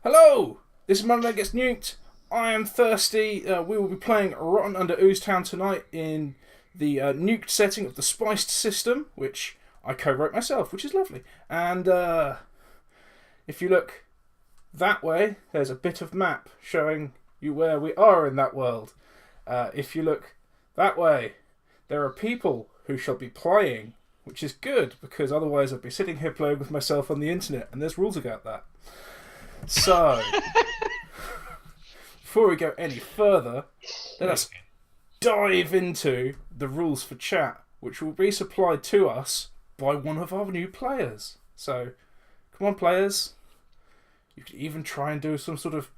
Hello! This is Monday Gets Nuked. I am thirsty. We will be playing Rotten Under Ooze Town tonight in the nuked setting of the Spiced system, which I co-wrote myself, which is lovely. And if you look that way, there's a bit of map showing you where we are in that world. If you look that way, there are people who shall be playing, which is good, because otherwise I'd be sitting here playing with myself on the internet, and there's rules about that. So, before we go any further, let us dive into the rules for chat, which will be supplied to us by one of our new players. So, come on, players. You could even try and do some sort of,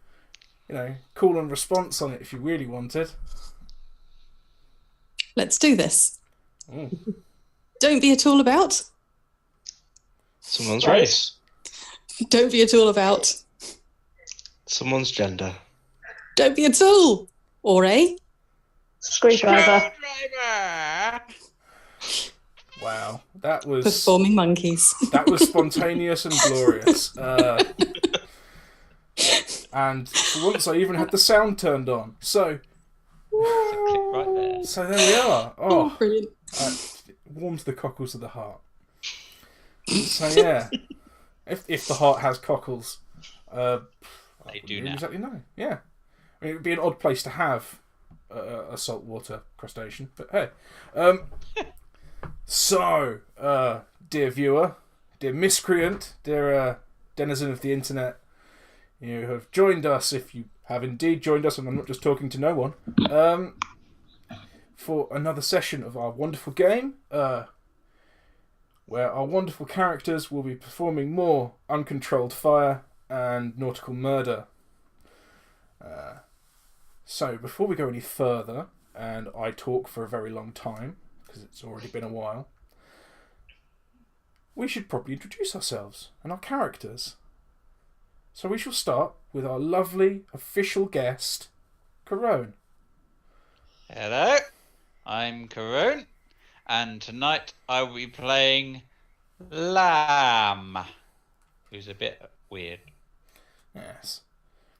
call and response on it if you really wanted. Let's do this. Ooh. Don't be at all about. Someone's race. Don't be at all about. Someone's gender. Don't be at all. Or a. Screwdriver. Wow, that was Performing monkeys. That was spontaneous and glorious. And for once, I even had the sound turned on. So, Right there. so there we are. Oh, Brilliant. it warms the cockles of the heart. So yeah, if the heart has cockles, They I do wouldn't now. exactly know. Yeah, I mean, it would be an odd place to have a saltwater crustacean, but hey. So, dear viewer, dear miscreant, dear denizen of the internet, you have joined us, if you have indeed joined us, and I'm not just talking to no one, for another session of our wonderful game, where our wonderful characters will be performing more uncontrolled fire and nautical murder. So, before we go any further, and I talk for a very long time, because it's already been a while, we should probably introduce ourselves and our characters. So we shall start with our lovely official guest, Kerone. Hello, I'm Kerone, and tonight I will be playing Lamb, who's a bit weird. Yes.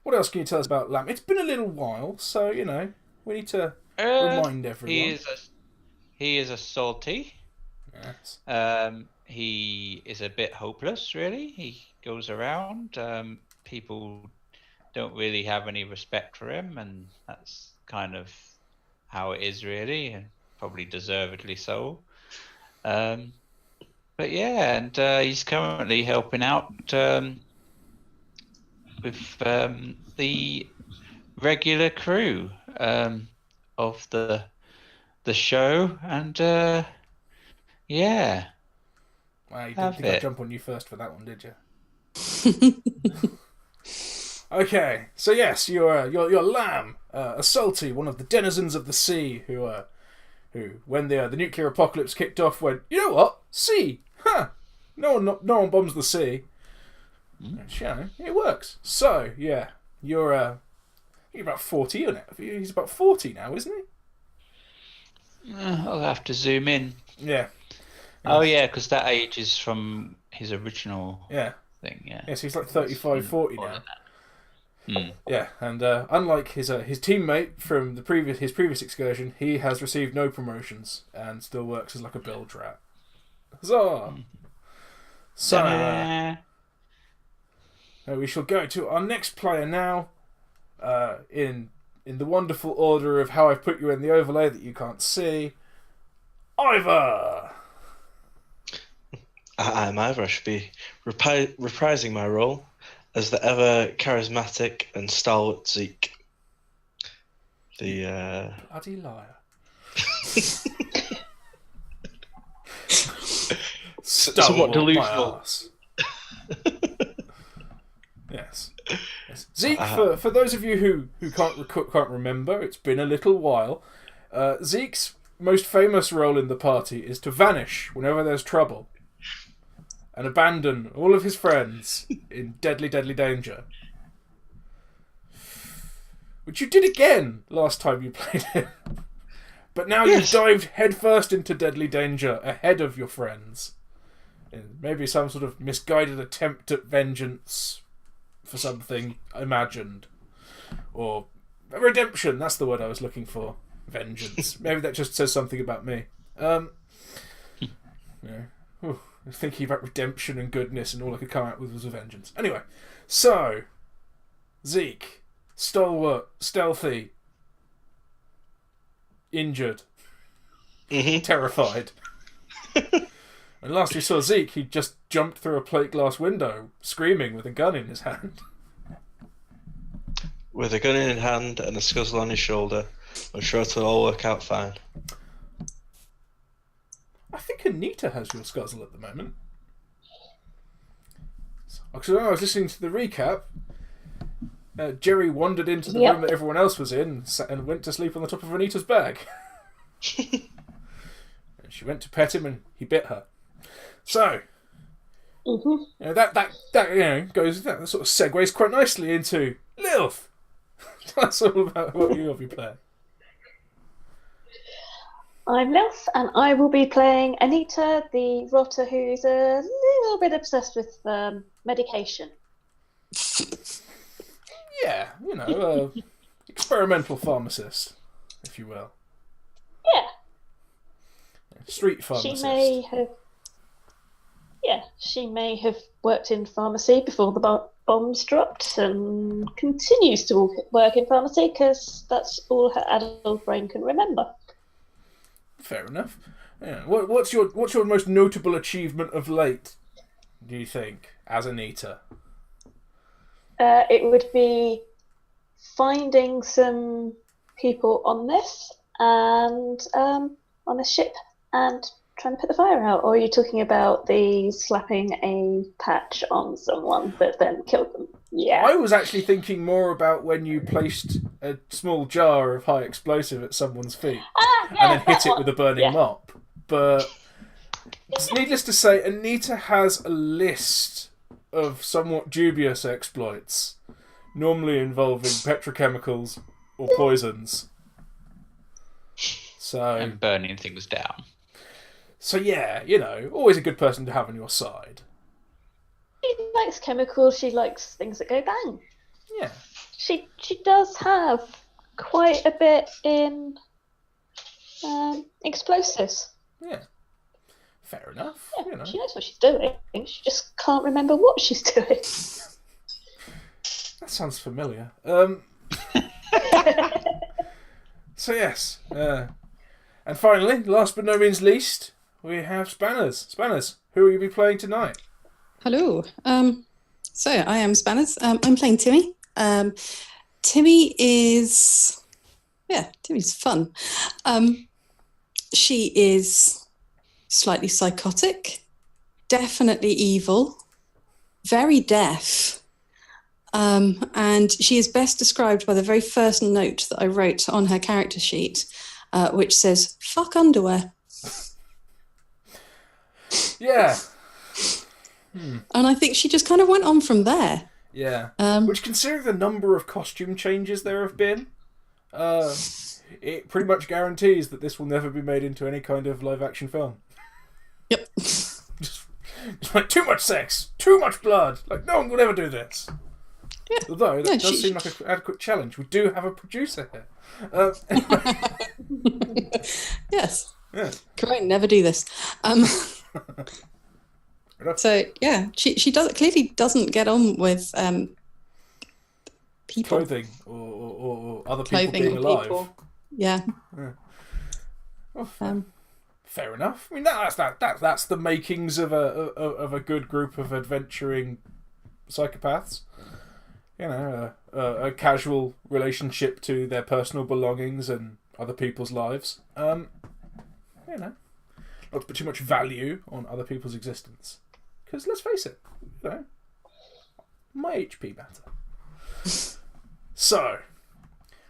What else can you tell us about Lamb? It's been a little while, so, we need to remind everyone. He is a salty. Yes. He is a bit hopeless, really. He goes around. People don't really have any respect for him, and that's kind of how it is, really, and probably deservedly so. But yeah, and he's currently helping out with the regular crew of the show, and yeah. Well, you didn't Have think I'd it. jump on you first for that one, did you? Okay, so yes, you're Lamb, a salty, one of the denizens of the sea, who when the nuclear apocalypse kicked off, went, you know what, sea, huh? No one bombs the sea. And, it works. So yeah, you're about 40, isn't it? He's about 40 now, isn't he? I'll have to zoom in. Yeah. Oh yeah, because that age is from his original Yeah. thing. Yeah. Yes, he's like 35, 40 More now. than that. Yeah, and unlike his teammate from his previous excursion, he has received no promotions and still works as like a bilge rat. Huzzah! So we shall go to our next player now, in the wonderful order of how I've put you in the overlay that you can't see. Eivor! I'm Eivor. I should be reprising my role as the ever charismatic and stalwart Zeke. The Bloody liar. somewhat delusional. Yes. Zeke, for those of you who can't remember, it's been a little while. Zeke's most famous role in the party is to vanish whenever there's trouble and abandon all of his friends in deadly, deadly danger. Which you did again last time you played him. But now Yes. you've dived headfirst into deadly danger ahead of your friends. In maybe some sort of misguided attempt at vengeance for something imagined. Or redemption, that's the word I was looking for. Vengeance. Maybe that just says something about me. Thinking about redemption and goodness, and all I could come out with was a vengeance. Anyway, so Zeke, stalwart, stealthy, injured, terrified. And last we saw Zeke, he just jumped through a plate glass window, screaming with a gun in his hand. With a gun in his hand and a scuzzle on his shoulder, I'm sure it'll all work out fine. I think Anita has your scuzzle at the moment. Because when I was listening to the recap, Jerry wandered into the room that everyone else was in and went to sleep on the top of Anita's bag. And she went to pet him and he bit her. So, that goes, that sort of segues quite nicely into Lilth. That's all about what you'll be playing. I'm Lilth, and I will be playing Anita, the rotter who's a little bit obsessed with medication. Yeah, experimental pharmacist, if you will. Yeah. Street pharmacist. She may have worked in pharmacy before the bombs dropped, and continues to work in pharmacy because that's all her adult brain can remember. Fair enough. Yeah. What's your most notable achievement of late, do you think, as Anita? It would be finding some people on this and on a ship and trying to put the fire out. Or are you talking about the slapping a patch on someone that then killed them? Yeah. I was actually thinking more about when you placed a small jar of high explosive at someone's feet and then hit it with a burning mop. But needless to say, Anita has a list of somewhat dubious exploits, normally involving petrochemicals or poisons. And burning things down. So yeah, always a good person to have on your side. She likes chemicals, she likes things that go bang. Yeah. She does have quite a bit in explosives. Yeah. Fair enough. Yeah, she knows what she's doing. She just can't remember what she's doing. That sounds familiar. So yes. And finally, last but no means least, we have Spanners. Spanners, who will you be playing tonight? Hello. So I am Spanners. I'm playing Timi. Timi is... Yeah, Timi's fun. She is slightly psychotic, definitely evil, very deaf, and she is best described by the very first note that I wrote on her character sheet, which says, "Fuck underwear." Yeah. And I think she just kind of went on from there. Yeah. Which, considering the number of costume changes there have been, it pretty much guarantees that this will never be made into any kind of live-action film. Yep. Just like, too much sex, too much blood. Like, no one would ever do this. Yeah. Although, that does seem like an adequate challenge. We do have a producer here. Yes. Yeah. Kerone, never do this. So, yeah, she clearly doesn't get on with people. Clothing or other people being alive. People. Yeah. Well, fair enough. I mean, that's the makings of a good group of adventuring psychopaths. A casual relationship to their personal belongings and other people's lives. Not to put too much value on other people's existence. Because let's face it, my HP matter. So,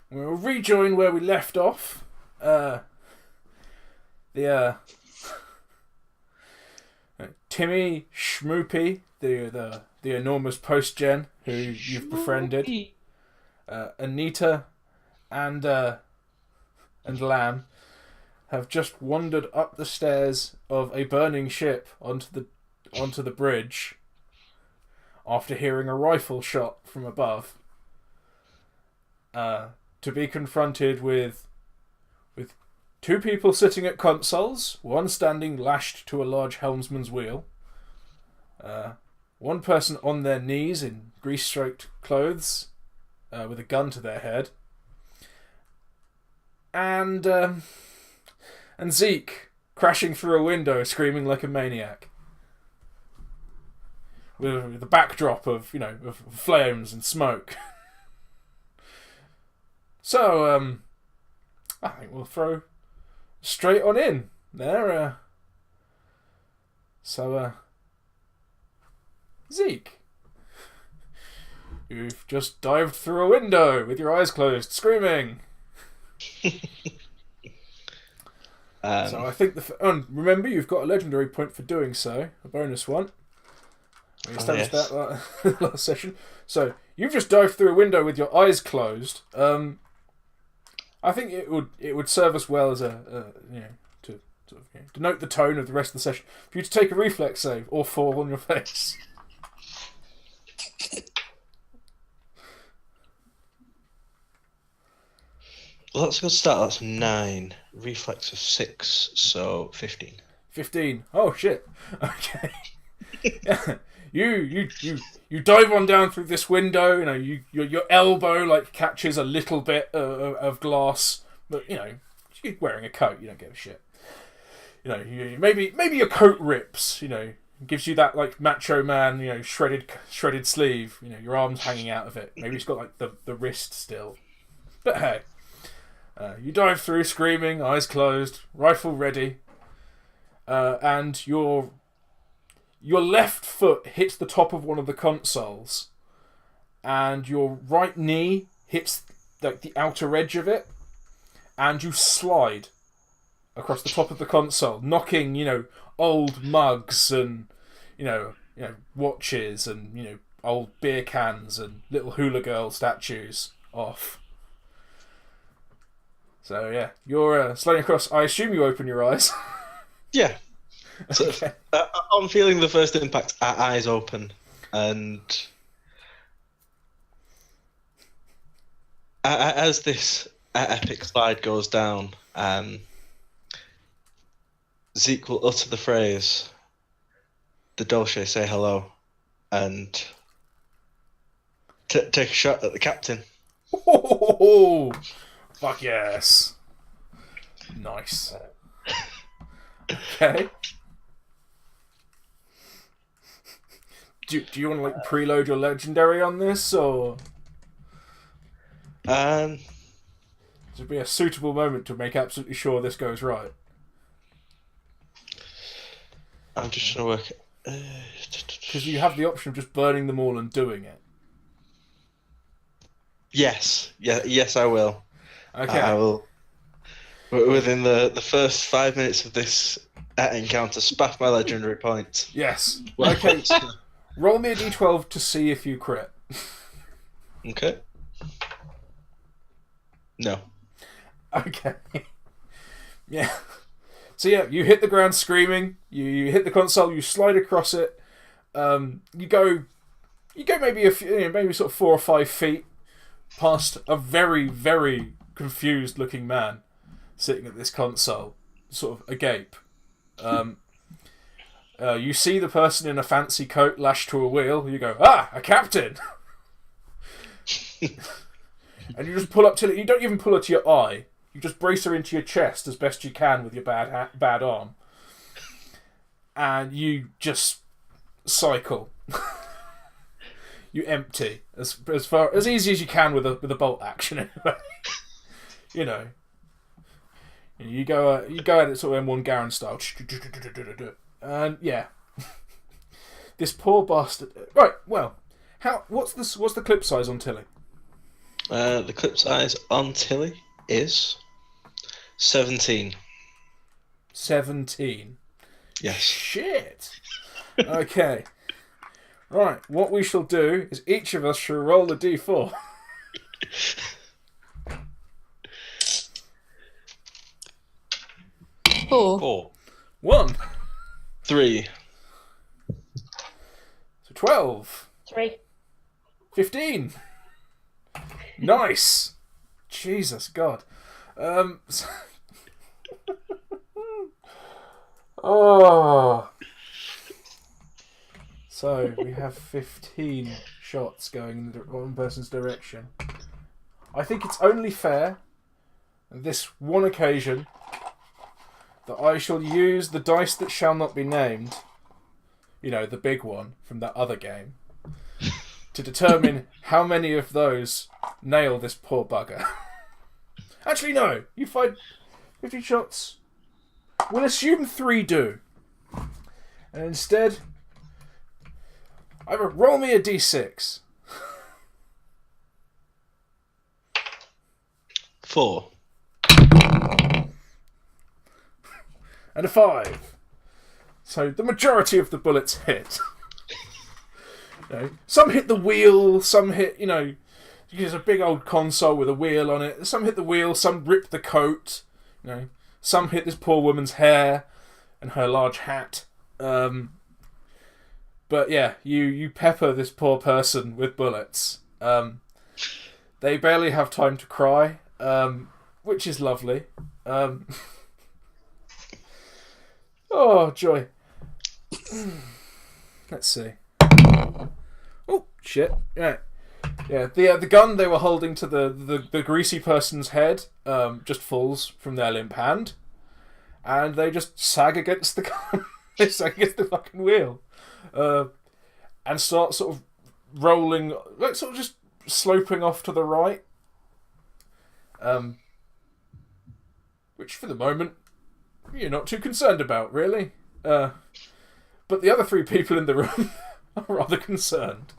we'll rejoin where we left off. Timi, Schmoopy, the enormous post-gen who you've befriended, Anita, and Lamb have just wandered up the stairs of a burning ship onto the bridge. after hearing a rifle shot from above, to be confronted with two people sitting at consoles, one standing lashed to a large helmsman's wheel, one person on their knees in grease-soaked clothes, with a gun to their head, and Zeke crashing through a window screaming like a maniac, with the backdrop of flames and smoke. So I think we'll throw straight on in there. Zeke, you've just dived through a window with your eyes closed, screaming. So I think remember, you've got a legendary point for doing so, a bonus one. We established that last session. So you've just dived through a window with your eyes closed. I think it would serve us well as to note the tone of the rest of the session for you to take a reflex save or fall on your face. Well, that's a good start. That's 9. Reflex of 6, so 15. 15. Oh shit. Okay. You dive on down through this window. Your elbow catches a little bit of glass, but you're wearing a coat. You don't give a shit. Maybe your coat rips. Gives you that macho man. Shredded sleeve. Your arms hanging out of it. Maybe it's got the wrist still. But hey, you dive through screaming, eyes closed, rifle ready, and your left foot hits the top of one of the consoles, and your right knee hits the outer edge of it, and you slide across the top of the console, knocking old mugs and watches and old beer cans and little hula girl statues off. So yeah, you're sliding across. I assume you open your eyes. Yeah. So Okay. I'm feeling the first impact, eyes open, and as this epic slide goes down, Zeke will utter the phrase, "The Dolce say hello," and take a shot at the captain. Oh, fuck yes. Nice. Okay. Do you want to preload your legendary on this, or Um, should be a suitable moment to make absolutely sure this goes right? I'm just trying to work. Because you have the option of just burning them all and doing it. Yes, yes, I will. Okay. I will. Within the first 5 minutes of this encounter, spaff my legendary point. Yes. Okay. Roll me a d12 to see if you crit. Okay. No. Okay. Yeah. So yeah, you hit the ground screaming. You hit the console. You slide across it. You go maybe a few, maybe sort of 4 or 5 feet past a very, very confused looking man sitting at this console, sort of agape. You see the person in a fancy coat lashed to a wheel. You go, a captain! And you just pull up till you don't even pull her to your eye. You just brace her into your chest as best you can with your bad arm, and you just cycle. You empty as easy as you can with a bolt action. Anyway, you go at it sort of M1 Garen style, and yeah, this poor bastard. Right, well, what's the clip size on Tilly? The clip size on Tilly is 17. 17. Yes. Shit. Okay. Right, what we shall do is each of us shall roll a d4. 4. 1. 3. So 12. 3. 15. Nice. Jesus God. Oh. So we have 15 shots going in one person's direction. I think it's only fair, on this one occasion, that I shall use the dice that shall not be named, you know, the big one from that other game, to determine how many of those nail this poor bugger. Actually, no. You fired 50 shots. We'll assume 3 do. And instead, roll me a d6. 4. And a 5. So the majority of the bullets hit. Some hit the wheel, some hit, there's a big old console with a wheel on it. Some hit the wheel, some rip the coat. Some hit this poor woman's hair and her large hat. But yeah, you pepper this poor person with bullets. They barely have time to cry, which is lovely. Oh, joy. Let's see. Oh, shit. Yeah. Yeah, the gun they were holding to the greasy person's head just falls from their limp hand, and they just sag against the gun. They sag against the fucking wheel, and start sort of rolling, like sort of just sloping off to the right. Which for the moment you're not too concerned about, really. But the other 3 people in the room are rather concerned.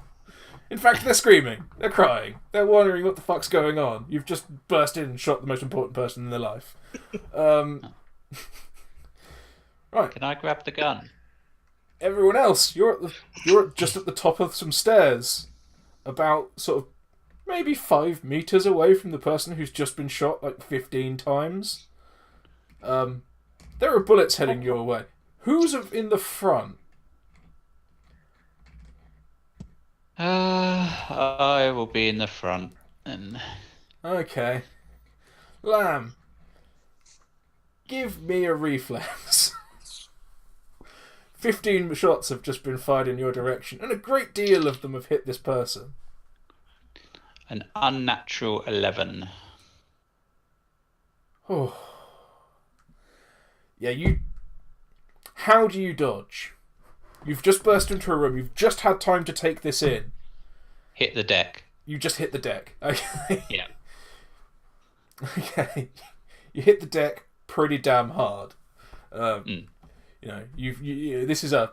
In fact, they're screaming, they're crying, they're wondering what the fuck's going on. You've just burst in and shot the most important person in their life. Right. Can I grab the gun? Everyone else, you're just at the top of some stairs, about sort of maybe 5 meters away from the person who's just been shot like 15 times. There are bullets heading your way. Who's in the front? I will be in the front. And Okay. Lamb, give me a reflex. 15 shots have just been fired in your direction, and a great deal of them have hit this person. an unnatural 11. Oh. Yeah, you... How do you dodge? You've just burst into a room. You've just had time to take this in. Hit the deck. You just hit the deck. Okay. Yeah. Okay. You hit the deck pretty damn hard. You know, you this is a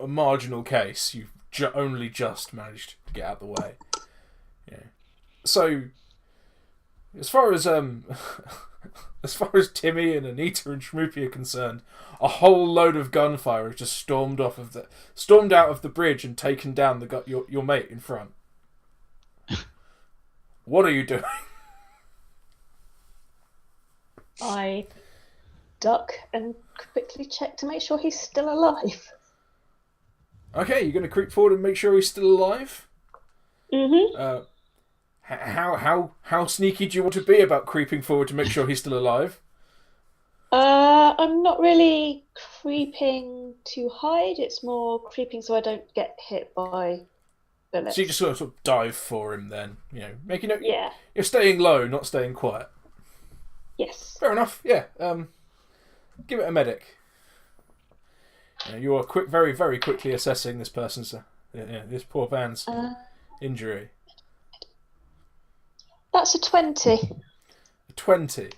marginal case. You've only just managed to get out of the way. Yeah. So, as far as as far as Timi and Anita and Schmoopy are concerned, a whole load of gunfire has just stormed out of the bridge and taken down your mate in front. What are you doing? I duck and quickly check to make sure he's still alive. Okay, you're going to creep forward and make sure he's still alive? Mm-hmm. How sneaky do you want to be about creeping forward to make sure he's still alive? I'm not really creeping to hide. It's more creeping so I don't get hit by bullets. So you just sort of dive for him then, you know, making it. Yeah. You're staying low, not staying quiet. Yes. Fair enough. Yeah. Give it a medic. You are very, very quickly assessing this person's, this poor man's injury. That's a 20. A 20.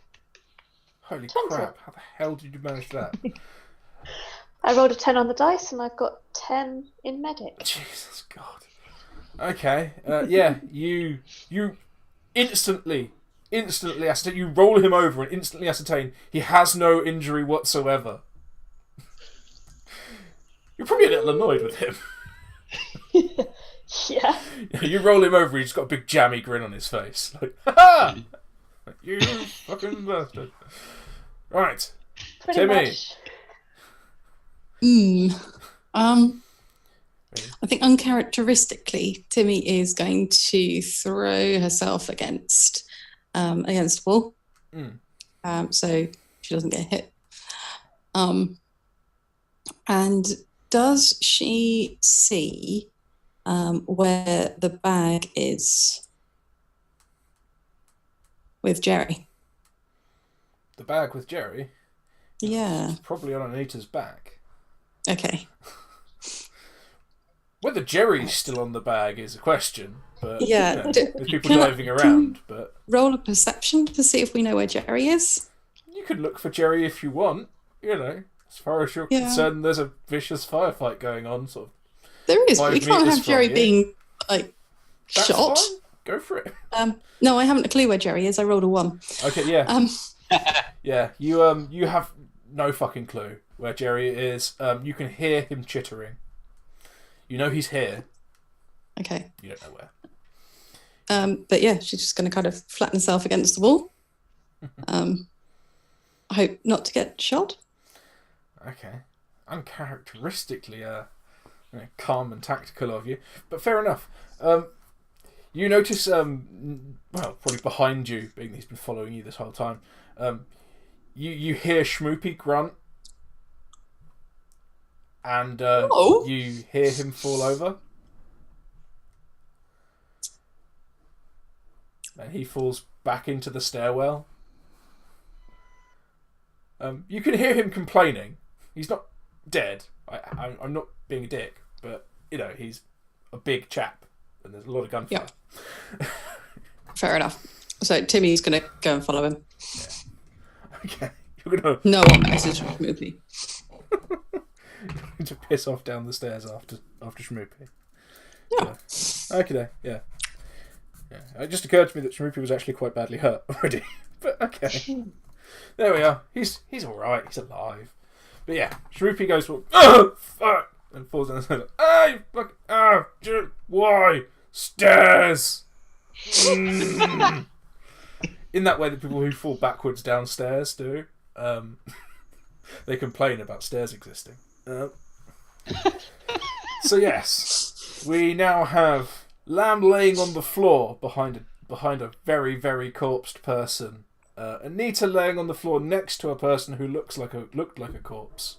Holy 20. crap! How the hell did you manage that? I rolled a 10 on the dice and I've got 10 in medic. Jesus God. Okay. Yeah. You instantly ascertain. You roll him over and instantly ascertain he has no injury whatsoever. You're probably a little annoyed with him. Yeah. You roll him over, he's got a big jammy grin on his face. Like, ha! You fucking bastard. Right. Pretty Timi. much. Schmoopy. I think uncharacteristically, Timi is going to throw herself against the wall, so she doesn't get hit. And does she see where the bag is with Jerry? The bag with Jerry? Yeah. It's probably on Anita's back. Okay. Whether Jerry's still on the bag is a question, but Yeah. there's people diving around. But roll a perception to see if we know where Jerry is. You could look for Jerry if you want. As far as you're concerned, there's a vicious firefight going on. Sort of. There is. We can't have Jerry being That's shot. Fine. Go for it. No, I haven't a clue where Jerry is. I rolled a 1. Okay, yeah. Yeah, you have no fucking clue where Jerry is. You can hear him chittering. You know he's here. Okay. You don't know where. But yeah, she's just going to kind of flatten herself against the wall. I hope not to get shot. Okay. Uncharacteristically calm and tactical of you, but fair enough. You notice, probably behind you, being he's been following you this whole time, you hear Schmoopy grunt, and you hear him fall over. And he falls back into the stairwell. You can hear him complaining. He's not dead. I'm not being a dick, but, he's a big chap. And there's a lot of gunfire. Yep. Fair enough. So Timmy's going to go and follow him. Yeah. Okay. You're going to... No one message Schmoopy. To piss off down the stairs after Schmoopy. Yeah. Okay. Yeah. It just occurred to me that Schmoopy was actually quite badly hurt already. But okay. There we are. He's alright. He's alive. But yeah, Schmoopy goes for... Oh, fuck! And falls down the stairs. Hey! Look! Why? Stairs! In that way that people who fall backwards downstairs do. They complain about stairs existing. So yes, we now have Lamb laying on the floor behind a very, very corpsed person. Anita laying on the floor next to a person who looked like a corpse.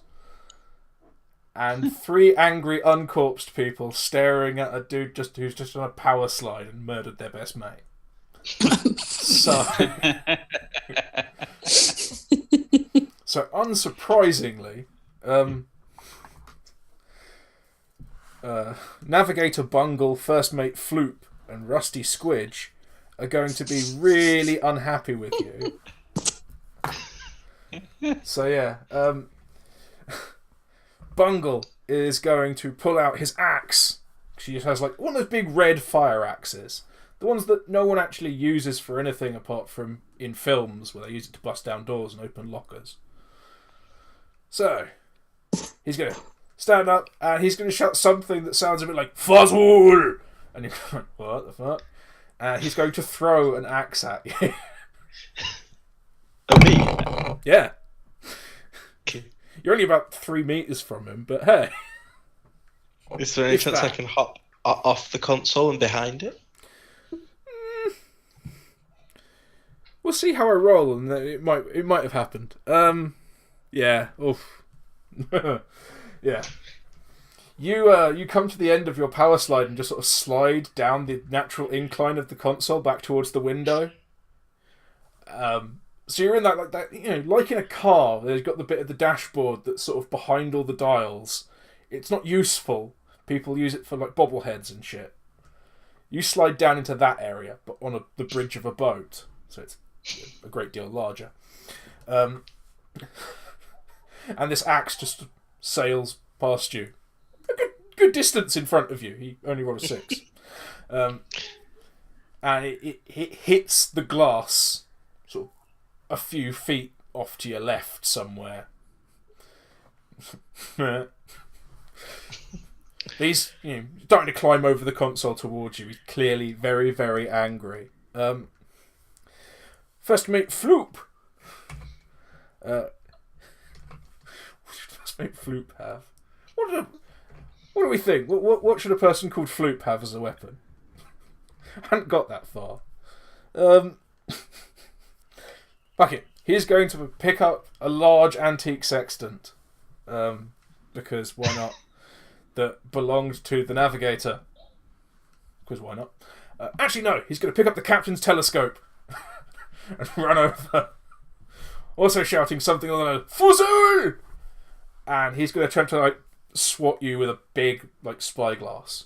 And 3 angry uncorpsed people staring at a dude who's just on a power slide and murdered their best mate. So unsurprisingly, Navigator Bungle, First Mate Floop, and Rusty Squidge are going to be really unhappy with you. So yeah, Bungle is going to pull out his axe. She just has one of those big red fire axes. The ones that no one actually uses for anything apart from in films where they use it to bust down doors and open lockers. So, he's going to stand up and he's going to shout something that sounds a bit like Fuzzle! And you're like, what the fuck? And he's going to throw an axe at you. Oh, me? Yeah. You're only about 3 meters from him, but hey. Is there any chance I can hop off the console and behind it? We'll see how I roll, and it might have happened. Yeah. Oof. Yeah. You come to the end of your power slide and just sort of slide down the natural incline of the console back towards the window. So you're in that like in a car. There's got the bit of the dashboard that's sort of behind all the dials. It's not useful. People use it for bobbleheads and shit. You slide down into that area, but on the bridge of a boat, so it's a great deal larger. And this axe just sails past you, a good distance in front of you. He only rolled a 6, and it hits the glass, sort of a few feet off to your left somewhere. He's starting to climb over the console towards you. He's clearly very, very angry. First Mate Floop. What should First Mate Floop have? What What do we think? What should a person called Floop have as a weapon? I hadn't got that far. Fuck it. He's going to pick up a large antique sextant. Because why not? That belonged to the navigator. Because why not? Actually, no. He's going to pick up the captain's telescope and run over. Also shouting something along the line, Fuzzle! And he's going to attempt to swat you with a big spyglass.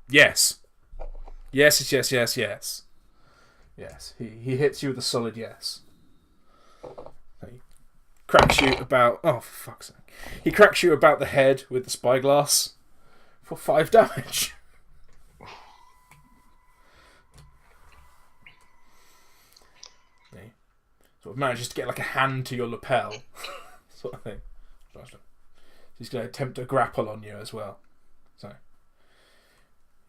Yes. Yes. He hits you with a solid yes. He cracks you about... Oh, for fuck's sake. He cracks you about the head with the spyglass for 5 damage. He sort of manages to get a hand to your lapel. Sort of thing. He's going to attempt a grapple on you as well. So...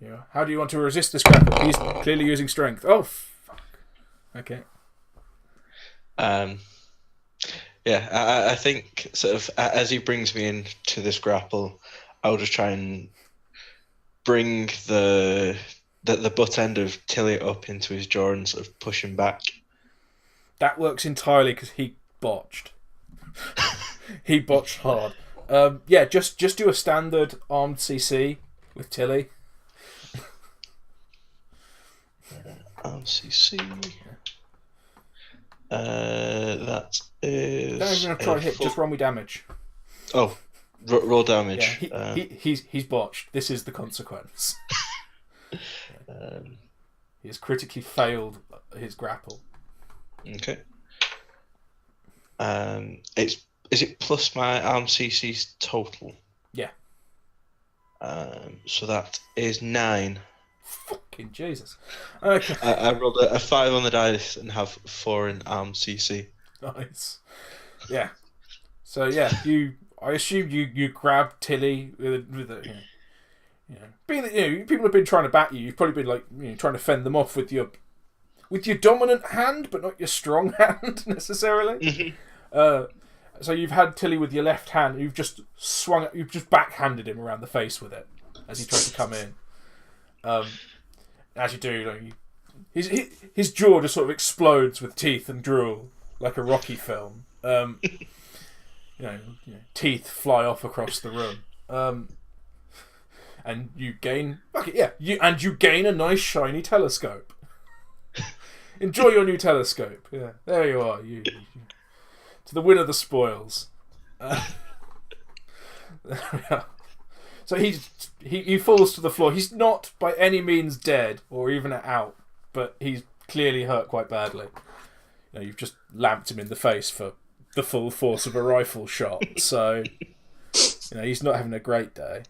Yeah. How do you want to resist this grapple? He's clearly using strength. Oh, fuck. Okay. Yeah, I think sort of as he brings me into this grapple, I'll just try and bring the butt end of Tilly up into his jaw and sort of push him back. That works entirely because he botched. He botched hard. Yeah, just do a standard armed CC with Tilly. RCC. That is. Don't even try to hit. Just roll me damage. Oh, roll damage. Yeah, he's botched. This is the consequence. He has critically failed his grapple. Okay. Is it plus my arm CC's total? Yeah. So that is 9. Fucking Jesus. Okay. I rolled a 5 on the dice and have 4 in arm CC. Nice. Yeah. So yeah, I assume you grab Tilly with a being that people have been trying to bat you. You've probably been trying to fend them off with your dominant hand, but not your strong hand necessarily. So you've had Tilly with your left hand. And you've just backhanded him around the face with it as he tried to come in. As you do, his jaw just sort of explodes with teeth and drool like a Rocky film. Teeth fly off across the room, and you gain you gain a nice shiny telescope. Enjoy your new telescope. Yeah, there you are. You to the winner the spoils. There we are. So he falls to the floor. He's not by any means dead or even out, but he's clearly hurt quite badly. You've just lamped him in the face for the full force of a rifle shot. So he's not having a great day.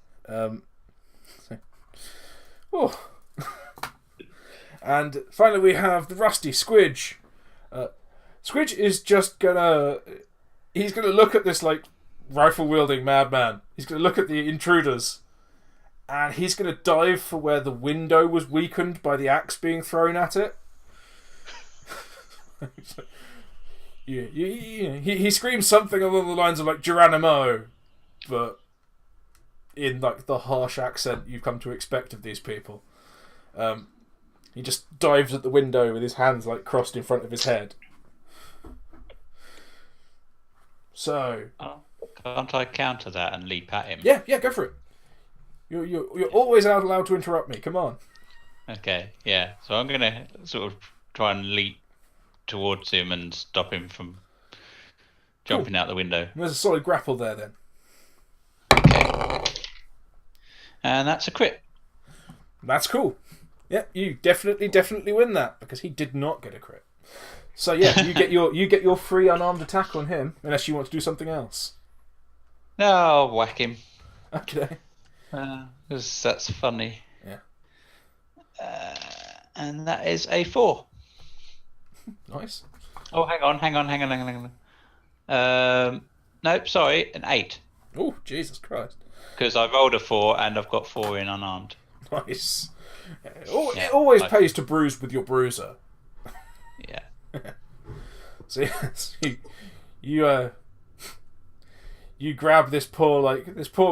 And finally we have the rusty Squidge. Squidge is just he's gonna look at this rifle-wielding madman. He's going to look at the intruders, and he's going to dive for where the window was weakened by the axe being thrown at it. He screams something along the lines of Geronimo, but in the harsh accent you've come to expect of these people. He just dives at the window with his hands crossed in front of his head. So. Can't I counter that and leap at him? Yeah, go for it. You're always allowed to interrupt me. Come on. Okay, yeah. So I'm gonna sort of try and leap towards him and stop him from jumping out the window. There's a solid grapple there then. Okay. And that's a crit. That's cool. Yeah, you definitely win that because he did not get a crit. So yeah, you get your free unarmed attack on him unless you want to do something else. No, I'll whack him. Okay. Because that's funny. Yeah. And that is a 4. Nice. Oh, hang on. Nope, sorry, an 8. Oh, Jesus Christ. Because I rolled a 4 and I've got 4 in unarmed. Nice. It always pays to bruise with your bruiser. Yeah. So yes, you grab this poor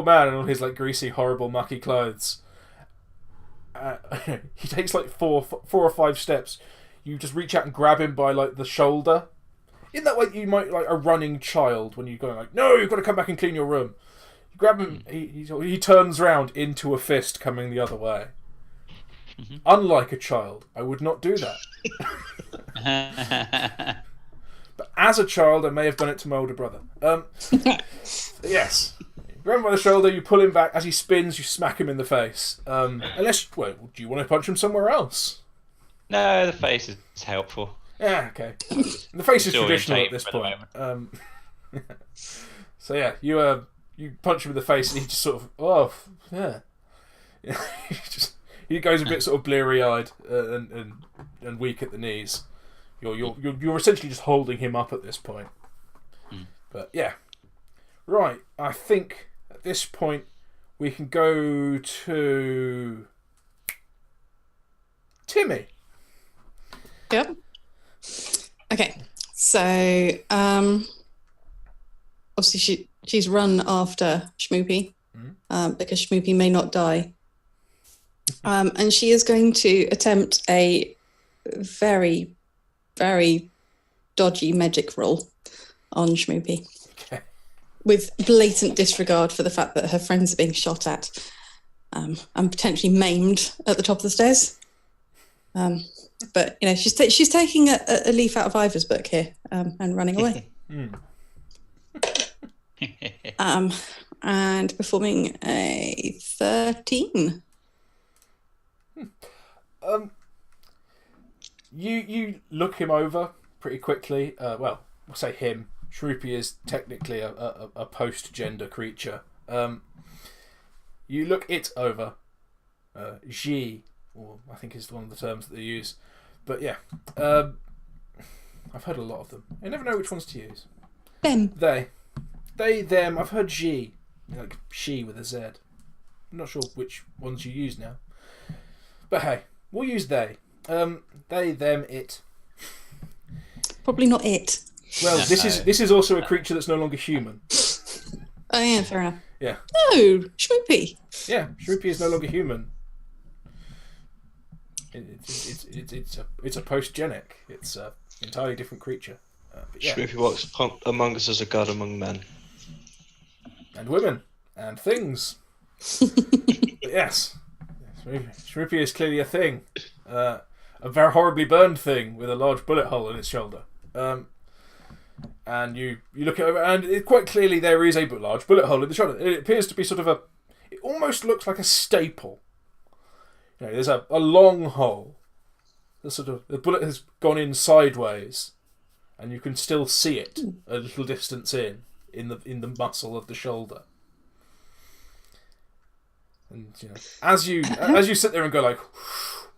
man in all his like greasy, horrible, mucky clothes. He takes like four or five steps. You just reach out and grab him by like the shoulder. In that way, you might like a running child when you're going like, "No, you've got to come back and clean your room." You grab him. He turns round into a fist coming the other way. Unlike a child, I would not do that. But as a child, I may have done it to my older brother. Yes. You grab him by the shoulder, you pull him back. As he spins, you smack him in the face. Unless, well, do you want to punch him somewhere else? No, the face is helpful. Yeah, okay. The face is traditional at this point. So yeah, you punch him in the face, and he just sort of, he goes a bit sort of bleary-eyed and weak at the knees. You're essentially just holding him up at this point. But yeah, right. I think at this point we can go to Timi. Yep. Okay. So, obviously she's run after Schmoopy because Schmoopy may not die. And she is going to attempt a very, very dodgy magic roll on Schmoopy. Okay. With blatant disregard for the fact that her friends are being shot at and potentially maimed at the top of the stairs. But, you know, she's taking a leaf out of Eivor's book here and running away. And performing a 13. You look him over pretty quickly. Well, we'll say him. Schmoopy is technically a post-gender creature. You look it over. She, or I think is one of the terms that they use. But yeah, I've heard a lot of them. I never know which ones to use. Them. They, them. I've heard she, like she with a Z. I'm not sure which ones you use now. But hey, we'll use they. They, them, it. Probably not it. Well, this is also a creature that's no longer human. Oh yeah, fair enough. Yeah. No, Schmoopy. Yeah, Schmoopy is no longer human. It's a post-genic. It's an entirely different creature. But yeah. Schmoopy walks among us as a god among men. And women. And things. But yes. Schmoopy is clearly a thing. A very horribly burned thing with a large bullet hole in its shoulder. And you look at it, and quite clearly there is a large bullet hole in the shoulder. It appears to be sort of it almost looks like a staple. You know, there's a long hole. The bullet has gone in sideways, and you can still see it a little distance in the muscle of the shoulder. And you know, as you sit there and go like,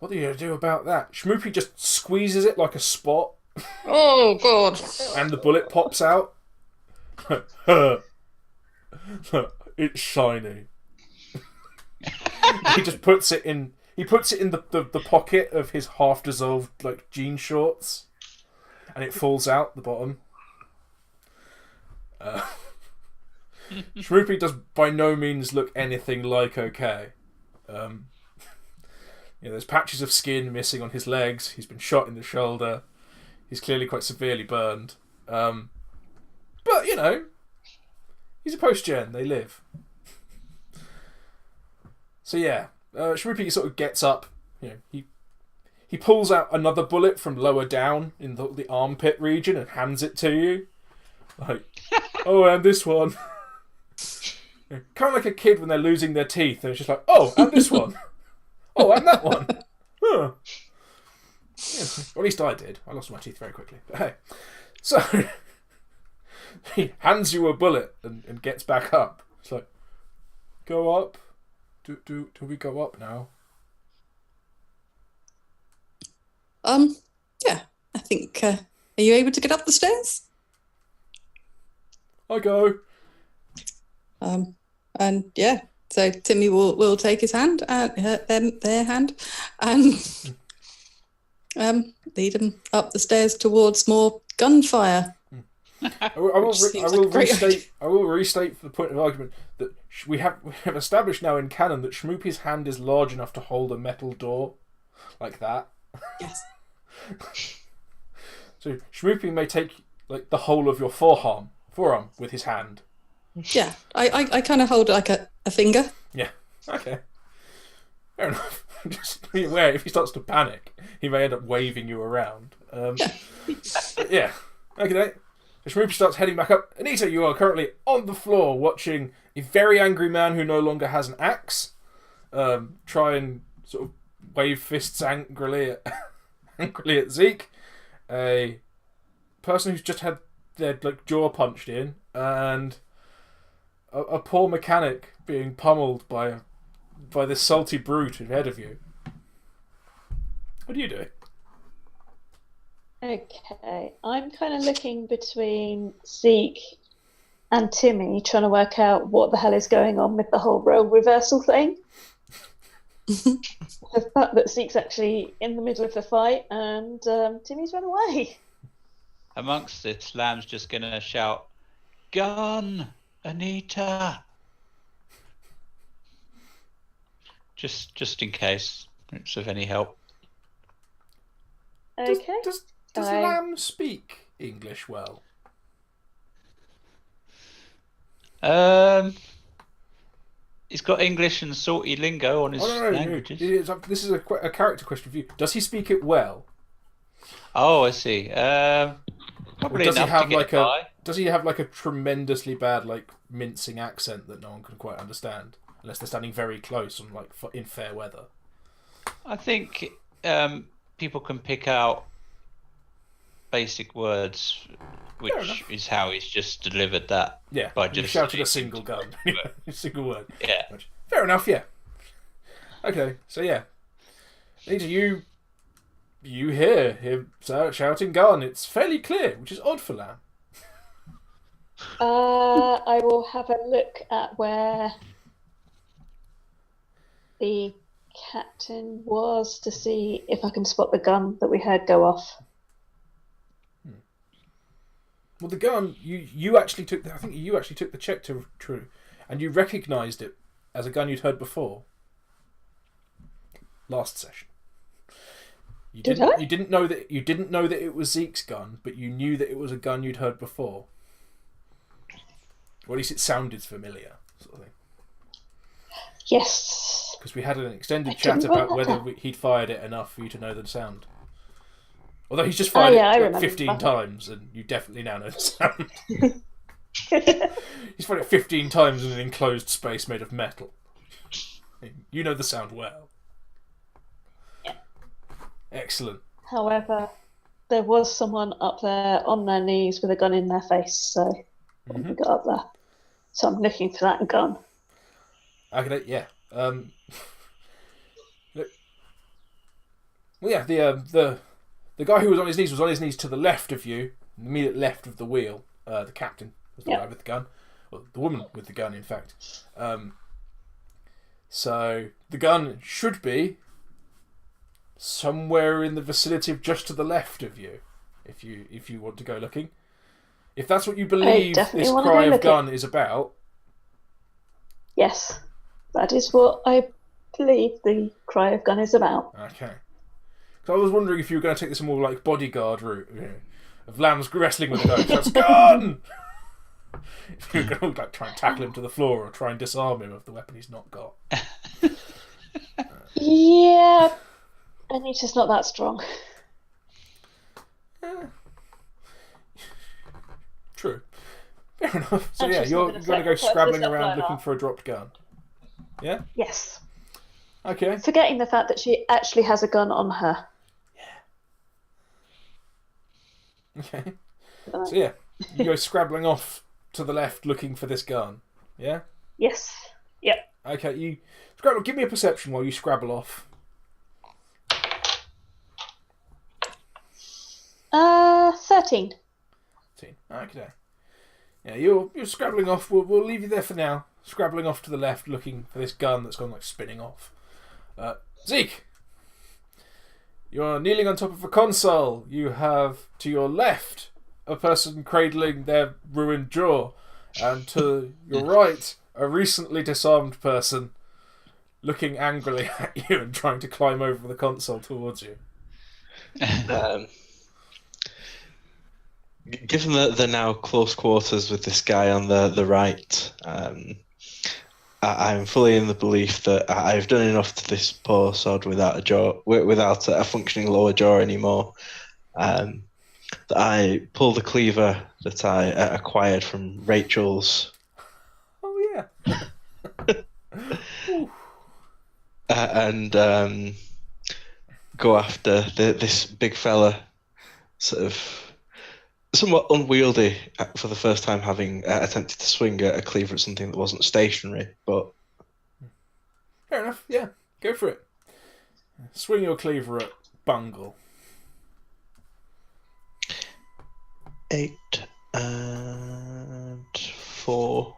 what are you gonna do about that? Schmoopy just squeezes it like a spot. Oh god! And the bullet pops out. It's shiny. He just puts it in. He puts it in the pocket of his half dissolved like jean shorts, and it falls out the bottom. Schmoopy does by no means look anything like okay. There's patches of skin missing on his legs. He's been shot in the shoulder. He's clearly quite severely burned. But, you know, he's a post-gen. They live. So, yeah. Schmoopy sort of gets up. You know, he pulls out another bullet from lower down in the armpit region and hands it to you. Like, oh, and this one. Kind of like a kid when they're losing their teeth. And it's just like, oh, and this one. Oh, and that one. Huh. Yeah, or at least I did. I lost my teeth very quickly. But hey. So, he hands you a bullet and gets back up. It's like, go up. Do we go up now? Yeah. I think, are you able to get up the stairs? I go. And yeah. So Timi will take his hand and their hand and lead him up the stairs towards more gunfire. I will seems like a great idea. I will restate for the point of argument that we have established now in canon that Schmoopy's hand is large enough to hold a metal door, like that. Yes. So Schmoopy may take like the whole of your forearm with his hand. Yeah, I kind of hold it like a finger. Yeah. Okay. Fair enough. Just be aware if he starts to panic, he may end up waving you around. Yeah. Okay. So Schmoopy starts heading back up. Anita, you are currently on the floor watching a very angry man who no longer has an axe try and sort of wave fists angrily at Zeke. A person who's just had their jaw punched in, and a poor mechanic being pummeled by this salty brute ahead of you. What are you doing? Okay, I'm kind of looking between Zeke and Timi, trying to work out what the hell is going on with the whole role reversal thing. The fact that Zeke's actually in the middle of the fight and Timmy's run away. Amongst this, Lamb's just going to shout, "Gun, Anita!" Just in case it's of any help. Okay. Does Lamb speak English well? He's got English and salty lingo on his languages. This is a character question for you. Does he speak it well? Oh, I see. Probably does he enough have to get like by. Does he have like a tremendously bad mincing accent that no one can quite understand unless they're standing very close on in fair weather? I think people can pick out basic words, which is how he's just delivered that. Yeah, by you just shouted a single gun, a single word. Yeah. Fair enough. Yeah. Okay, so yeah, Anita, you hear him shouting "gun." It's fairly clear, which is odd for Lamb. I will have a look at where the captain was to see if I can spot the gun that we heard go off. Well, the gun you actually took. I think you actually took the check to true, and you recognised it as a gun you'd heard before. Last session. You didn't know that it was Zeke's gun, but you knew that it was a gun you'd heard before. Or at least it sounded familiar, sort of thing. Yes. Because we had an extended chat about whether he'd fired it enough for you to know the sound. Although he's just fired it 15 times, and you definitely now know the sound. He's fired it 15 times in an enclosed space made of metal. You know the sound well. Yeah. Excellent. However, there was someone up there on their knees with a gun in their face, so we got up there. So I'm looking for that gun. Okay, yeah. Well, yeah, the guy who was on his knees to the left of you, the immediate left of the wheel. The captain was the guy with the gun. Well, the woman with the gun, in fact. So the gun should be somewhere in the vicinity of just to the left of you, if you want to go looking. If that's what you believe this cry of gun is about. Yes, that is what I believe the cry of gun is about. Okay. So I was wondering if you were going to take this more like bodyguard route, of Lamb's wrestling with the gun. That's gun. If you're going to try and tackle him to the floor or try and disarm him of the weapon he's not got. Yeah, Anita's not that strong. True. Fair enough. So yeah, you're going to go scrabbling around looking for a dropped gun. Yeah? Yes. Okay. Forgetting the fact that she actually has a gun on her. Yeah. Okay. So yeah, you go scrabbling off to the left looking for this gun. Yeah? Yes. Yep. Okay, you scrabble. Give me a perception while you scrabble off. 13. Okay. Yeah, you're scrabbling off. We'll leave you there for now. Scrabbling off to the left, looking for this gun that's gone spinning off. Zeke, you're kneeling on top of a console. You have to your left a person cradling their ruined jaw, and to your right, a recently disarmed person looking angrily at you and trying to climb over the console towards you. Given the now close quarters with this guy on the right, I'm fully in the belief that I've done enough to this poor sod without a jaw, without a functioning lower jaw anymore. That I pull the cleaver that I acquired from Rachel's. Oh yeah. And go after this big fella, sort of somewhat unwieldy for the first time, having attempted to swing a cleaver at something that wasn't stationary. But fair enough. Yeah, go for it. Swing your cleaver at Bungle. 8 and 4,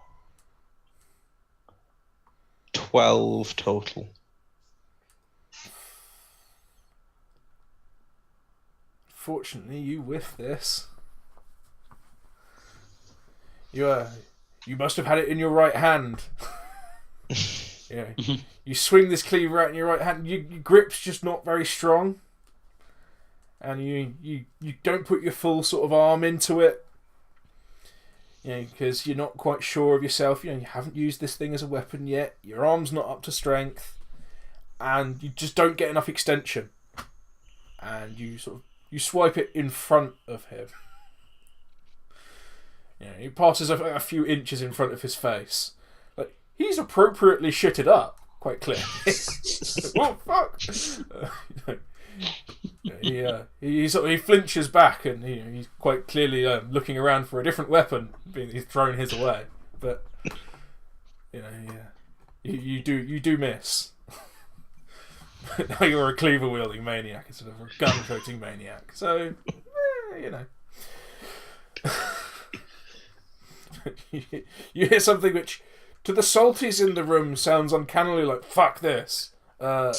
12 total. Fortunately, you whiff this. You must have had it in your right hand. You swing this cleaver out in your right hand. Your grip's just not very strong, and you don't put your full sort of arm into it. Because you're not quite sure of yourself. You haven't used this thing as a weapon yet. Your arm's not up to strength, and you just don't get enough extension. And you swipe it in front of him. He passes a few inches in front of his face. Like, he's appropriately shitted up, quite clearly. Oh, fuck! He flinches back, and he's quite clearly looking around for a different weapon, being he's thrown his away. But you do miss. Now you're a cleaver wielding maniac instead of a gun toting maniac. So you hear something which, to the salties in the room, sounds uncannily like "fuck this," but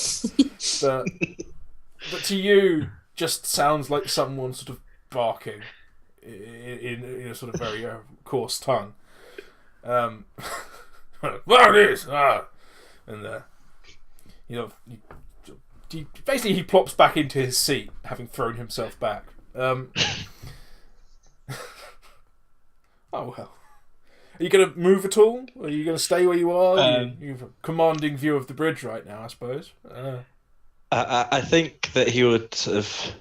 to you, just sounds like someone sort of barking in a sort of very coarse tongue. What is? And basically he plops back into his seat, having thrown himself back. Oh well. Are you going to move at all? Or are you going to stay where you are? You have a commanding view of the bridge right now, I suppose. I think that he would sort of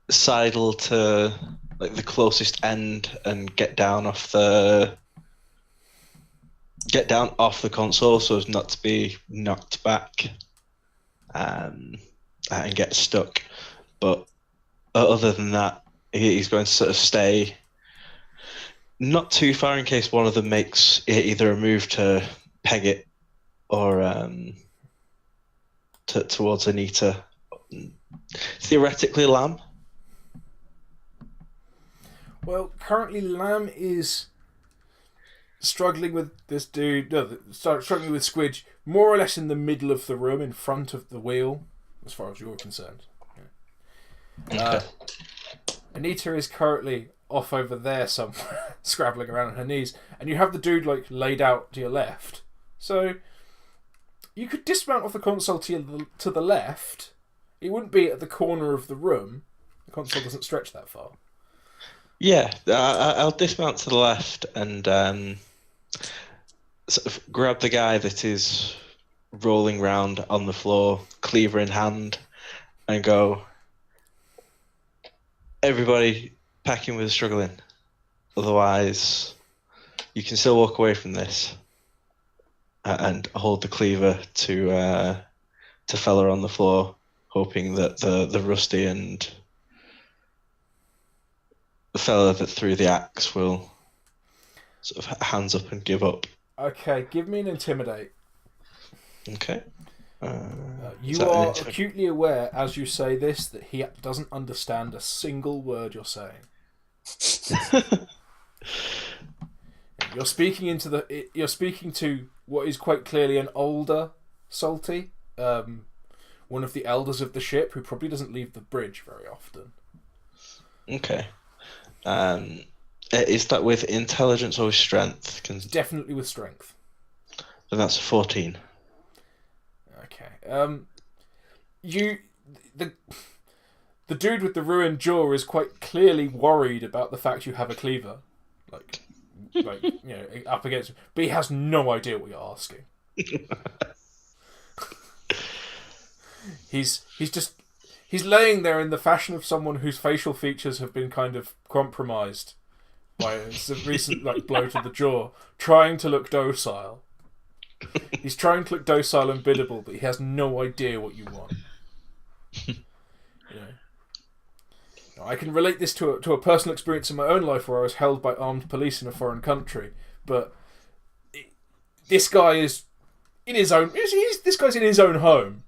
sidle to the closest end and get down off the console so as not to be knocked back and get stuck. But other than that, he's going to sort of stay not too far in case one of them makes either a move to peg it or towards Anita. Theoretically, Lamb. Well, currently Lamb is struggling with this dude. No, struggling with Squidge, more or less in the middle of the room, in front of the wheel, as far as you're concerned. Okay. Anita is currently off over there somewhere, scrabbling around on her knees, and you have the dude laid out to your left. So you could dismount off the console to the left. It wouldn't be at the corner of the room. The console doesn't stretch that far. Yeah, I'll dismount to the left and sort of grab the guy that is rolling round on the floor, cleaver in hand, and go, everybody packing with struggling. Otherwise, you can still walk away from this and hold the cleaver to fella on the floor, hoping that the Rusty and the fella that threw the axe will sort of hands up and give up. Okay, give me an intimidate. Okay. You are acutely aware, as you say this, that he doesn't understand a single word you're saying. You're speaking to what is quite clearly an older Salty, one of the elders of the ship, who probably doesn't leave the bridge very often. Okay. Is that with intelligence or strength? Definitely with strength. Then that's a 14. Okay. The dude with the ruined jaw is quite clearly worried about the fact you have a cleaver, like up against him, but he has no idea what you're asking. He's laying there in the fashion of someone whose facial features have been kind of compromised by a recent blow to the jaw, trying to look docile. He's trying to look docile and biddable, but he has no idea what you want. I can relate this to a personal experience in my own life where I was held by armed police in a foreign country, but this guy is in his own. This guy's in his own home.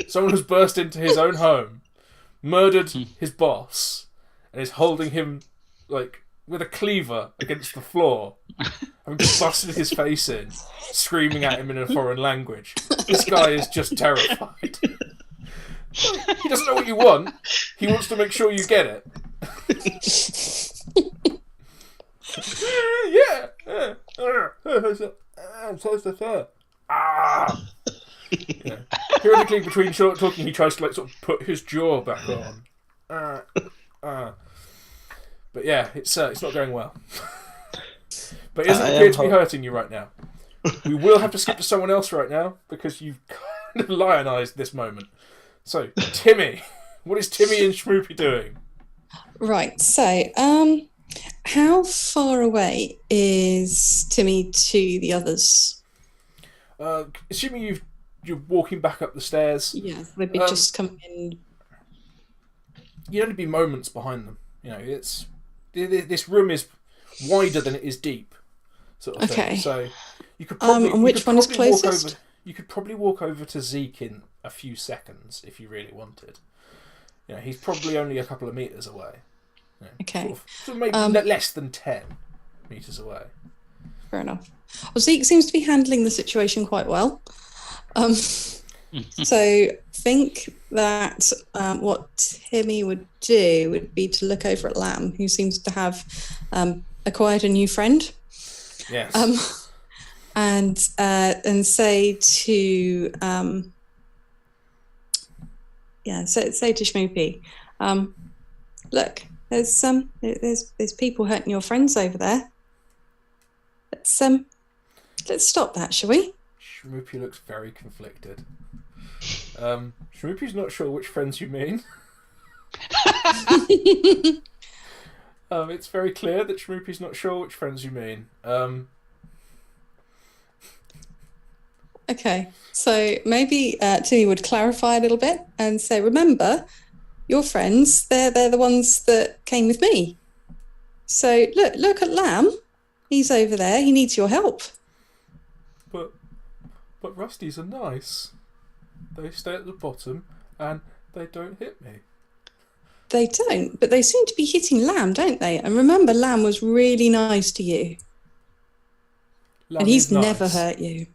Someone has burst into his own home, murdered his boss, and is holding him with a cleaver against the floor, having busted his face in, screaming at him in a foreign language. This guy is just terrified. He doesn't know what you want. He wants to make sure you get it. I'm supposed to say. Periodically, between short talking, he tries to sort of put his jaw back on. But yeah, it's not going well. But it doesn't appear to be hurting you right now. We will have to skip to someone else right now because you've kind of lionised this moment. So, Timi, what is Timi and Schmoopy doing? Right, so, how far away is Timi to the others? Assuming you're walking back up the stairs. Yeah, they'd be just coming in. You'd only be moments behind them. It's this room is wider than it is deep, sort of thing. So you could probably. And which one is closest? You could probably walk over to Zeke in a few seconds if you really wanted. He's probably only a couple of meters away. Okay. So maybe less than 10 meters away. Fair enough. Well, Zeke seems to be handling the situation quite well. So think that what Timi would do would be to look over at Lamb, who seems to have acquired a new friend. Yes. And say to say to Schmoopy, look, there's people hurting your friends over there. Let's stop that, shall we? Schmoopy looks very conflicted. Schmoopy's not sure which friends you mean. It's very clear that Schmoopy's not sure which friends you mean. Okay, so maybe Timi would clarify a little bit and say, remember, your friends, they're the ones that came with me. So look at Lamb. He's over there. He needs your help. But Rusties are nice. They stay at the bottom and they don't hit me. They don't, but they seem to be hitting Lamb, don't they? And remember, Lamb was really nice to you. Lamb and he's nice. Never hurt you.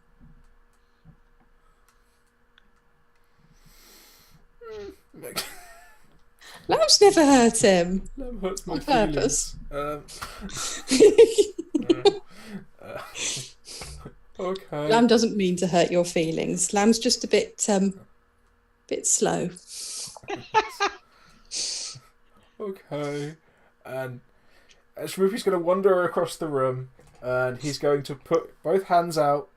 Lamb's never hurt him. Lamb hurts my on feelings. Purpose. Okay. Lamb doesn't mean to hurt your feelings. Lamb's just a bit slow. Okay. And Schmoopy's going to wander across the room, and he's going to put both hands out,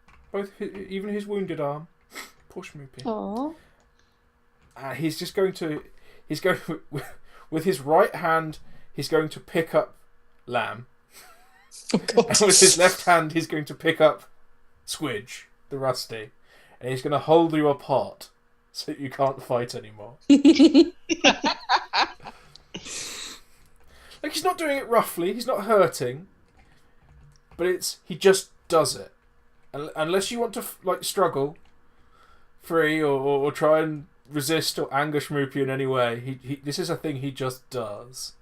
even his wounded arm. Poor Schmoopy. Aww. He's going with his right hand, he's going to pick up Lamb. Oh, God. And with his left hand, he's going to pick up Squidge, the Rusty. And he's going to hold you apart so you can't fight anymore. He's not doing it roughly, he's not hurting, but he just does it. Unless you want to struggle free or try and resist or anger Schmoopy in any way, this is a thing he just does.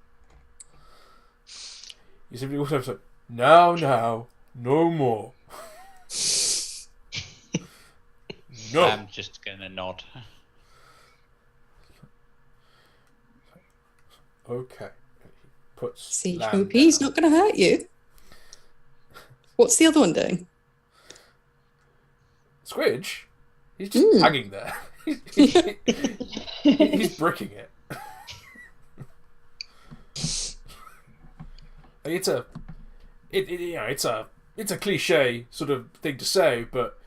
You simply also say, now, no more. No. I'm just gonna nod. Okay. puts See, Lamb Schmoopy, he's down. not going to hurt you. What's the other one doing? Squidge? He's just hanging there. He's bricking it. It's a cliche sort of thing to say, but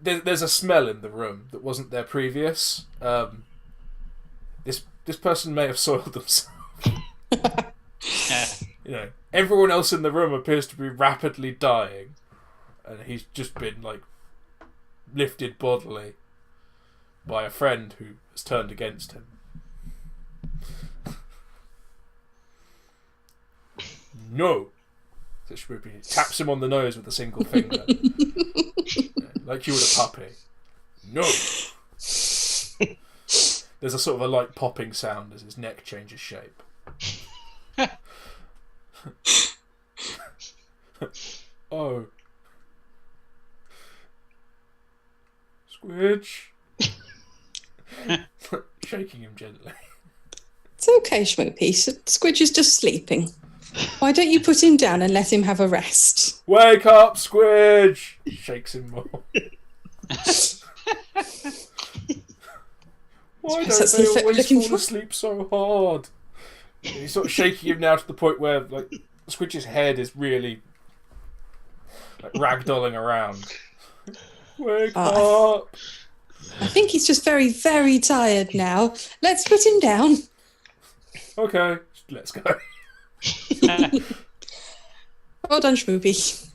there's a smell in the room that wasn't there previous. This person may have soiled themselves. Everyone else in the room appears to be rapidly dying, and he's just been lifted bodily by a friend who has turned against him. No, says Schmoopy. He taps him on the nose with a single finger, like you would a puppy. No. There's a sort of a light popping sound as his neck changes shape. Oh. Squidge. Shaking him gently. It's okay, Schmoopy. Squidge is just sleeping. Why don't you put him down and let him have a rest? Wake up, Squidge! Shakes him more. Why don't they always fall asleep so hard? He's sort of shaking him now to the point where Squidge's head is really ragdolling around. Wake up! I think he's just very, very tired now. Let's put him down. Okay, let's go. Well done, Schmoopy.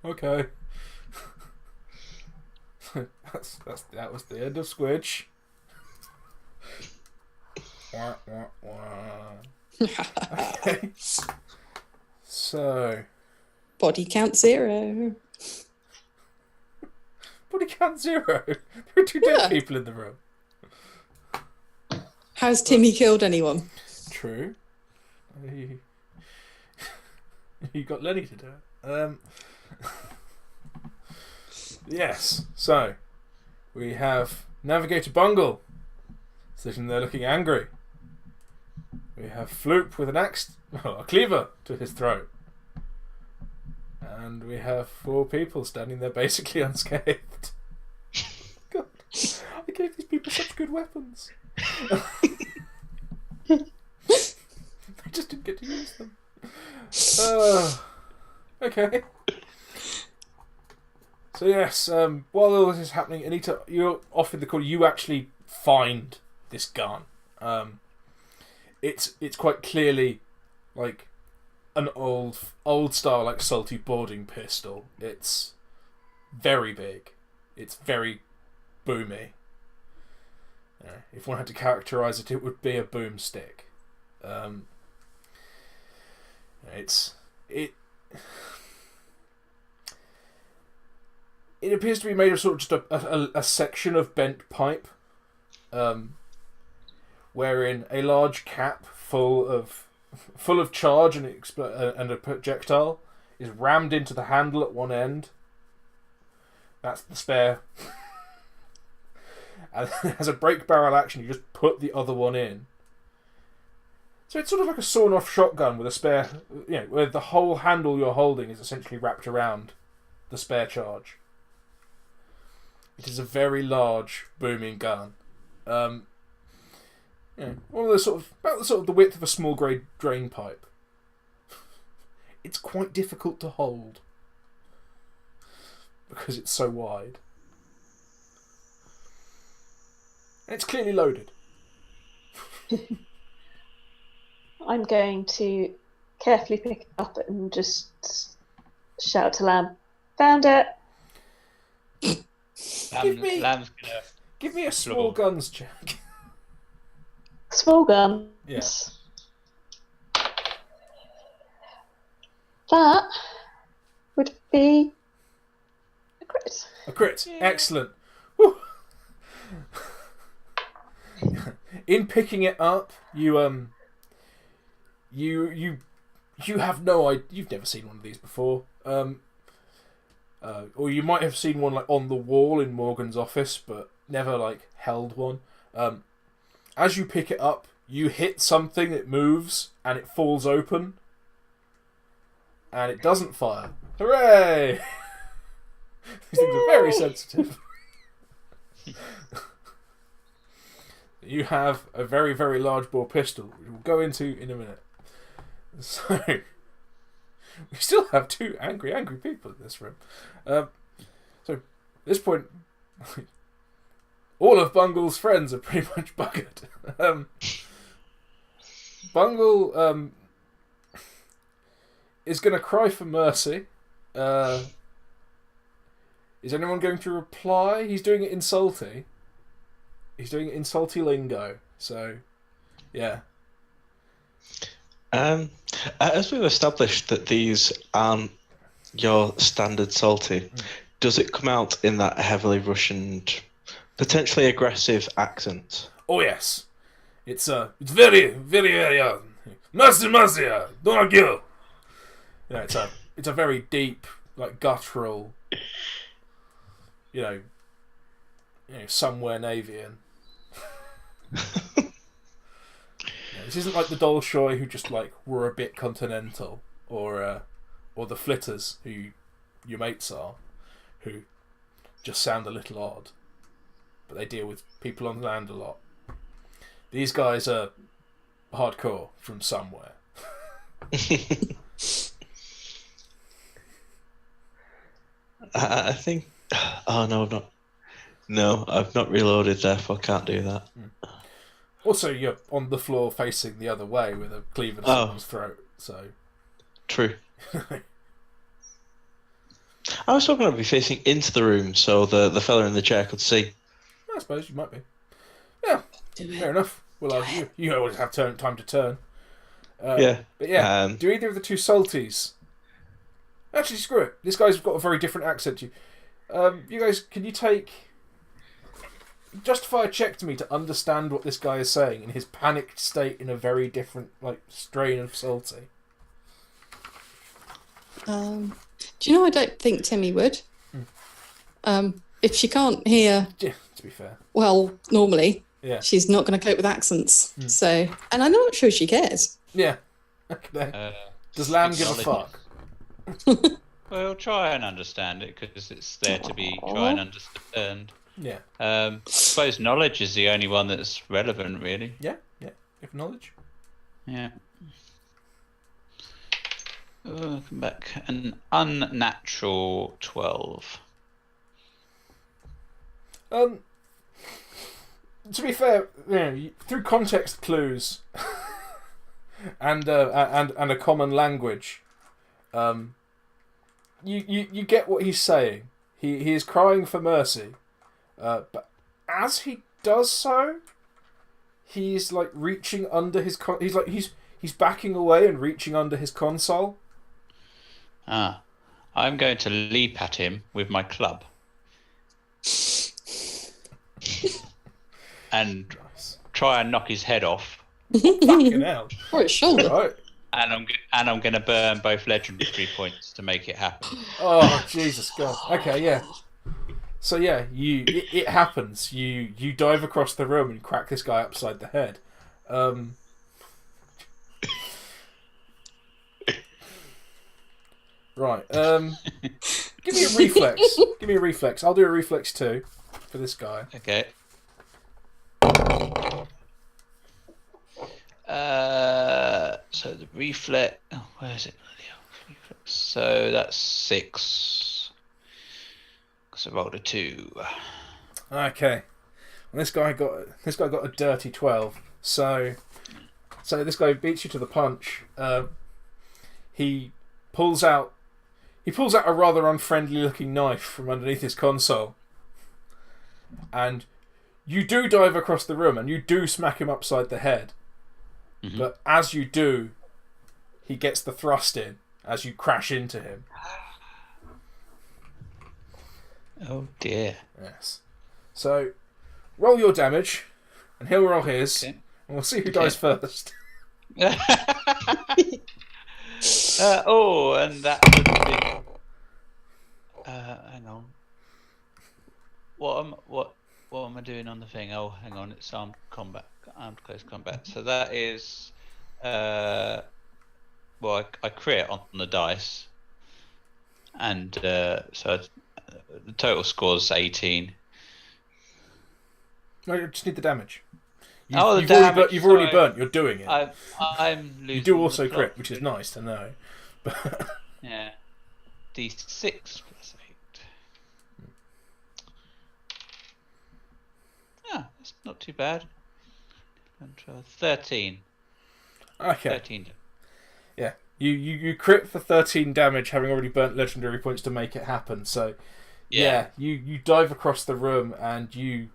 Okay. That was the end of Squidge. Wah, wah, wah. Okay. So. Body count 0. Body count 0. There are 2 dead people in the room. Has Timi killed anyone? True. You got Lenny to do it. Yes, so we have Navigator Bungle sitting there looking angry. We have Floop with an axe, a cleaver to his throat. And we have 4 people standing there basically unscathed. God, I gave these people such good weapons. I just didn't get to use them. Okay. So yes, while all this is happening, Anita, you're off in the corner. You actually find this gun. It's quite clearly like an old style salty boarding pistol. It's very big. It's very boomy. If one had to characterize it, it would be a boomstick. It appears to be made of sort of just a section of bent pipe, wherein a large cap full of charge and a projectile is rammed into the handle at one end. That's the spare. And it has a break barrel action. You just put the other one in. So it's sort of like a sawn-off shotgun with a spare, where the whole handle you're holding is essentially wrapped around the spare charge. It is a very large, booming gun. One of the about the width of a small grade drain pipe. It's quite difficult to hold because it's so wide, and it's clearly loaded. I'm going to carefully pick it up and just shout to Lamb, "Found it!" Lamb's gonna Give me a small guns check. Small guns. Yes. That would be a crit. A crit. Yeah. Excellent. Woo. In picking it up, you have no idea. You've never seen one of these before. Or you might have seen one on the wall in Morgan's office, but never held one. As you pick it up, you hit something, it moves, and it falls open. And it doesn't fire. Hooray! These things are very sensitive. You have a very, very large bore pistol, which we'll go into in a minute. So, we still have 2 angry people in this room. So, at this point, all of Bungle's friends are pretty much buggered. Bungle is going to cry for mercy. Is anyone going to reply? He's doing it in salty. He's doing it in salty lingo. So, yeah. As we've established that these aren't your standard salty, does it come out in that heavily Russian, potentially aggressive accent? Oh yes, it's very mercy, don't kill. Yeah, it's a very deep, like guttural, somewhere Navian. This isn't like the Dolshoy who just like were a bit continental, or the Flitters who your mates are, who just sound a little odd, but they deal with people on land a lot. These guys are hardcore from somewhere. I think. Oh no, I'm not. No, I've not reloaded, therefore can't do that. Also, you're on the floor facing the other way with a cleaver to someone's throat, so... True. I was hoping I'd be facing into the room so the fella in the chair could see. I suppose you might be. Yeah, fair enough. Well, you always have time to turn. Yeah. But yeah, do either of the 2 salties... Actually, screw it. This guy's got a very different accent to you. You guys, can you take... Justify a check to me to understand what this guy is saying in his panicked state in a very different strain of salty. Do you know, I don't think Timi would. If she can't hear... Yeah, to be fair. Well, normally, yeah, she's not going to cope with accents. So, and I'm not sure she cares. Yeah. Okay. Does Lamb give a fuck? Well, try and understand it, because it's there to be try and understand. Yeah. I suppose knowledge is the only one that's relevant, really. Yeah. If knowledge. Yeah. Come back. An unnatural 12. To be fair, through context clues and a common language, you get what he's saying. He is crying for mercy. But as he does so, he's like reaching under his he's backing away and reaching under his console. I'm going to leap at him with my club and try and knock his head off. Fucking hell! Or his shoulder. Right. And I'm going to burn both legendary points to make it happen. Oh Jesus God! Okay, yeah. So yeah, it happens. You dive across the room and crack this guy upside the head. Right. Give me a reflex. Give me a reflex. I'll do a reflex too for this guy. Okay. So the reflex. Oh, where is it? So that's 6. Because I rolled a 2. Okay. And this guy got a dirty 12. So this guy beats you to the punch. He pulls out a rather unfriendly looking knife from underneath his console. And you do dive across the room and you do smack him upside the head. Mm-hmm. But as you do, he gets the thrust in as you crash into him. Oh dear. Yes. So, roll your damage, and he'll roll his, okay. And we'll see who dies first. And that would be... hang on. What What am I doing on the thing? Oh, hang on, it's armed close combat. So that is, well, I crit on the dice, and so the total score's 18. No, you just need the damage. The You've damage. You've already burnt. You're doing it. I'm losing. You do also the plot. crit, which is nice to know. But Yeah. D6 plus 8. Ah, that's not too bad. 13. okay. 13. Yeah. You crit for 13 damage, having already burnt legendary points to make it happen. So, yeah, you dive across the room and you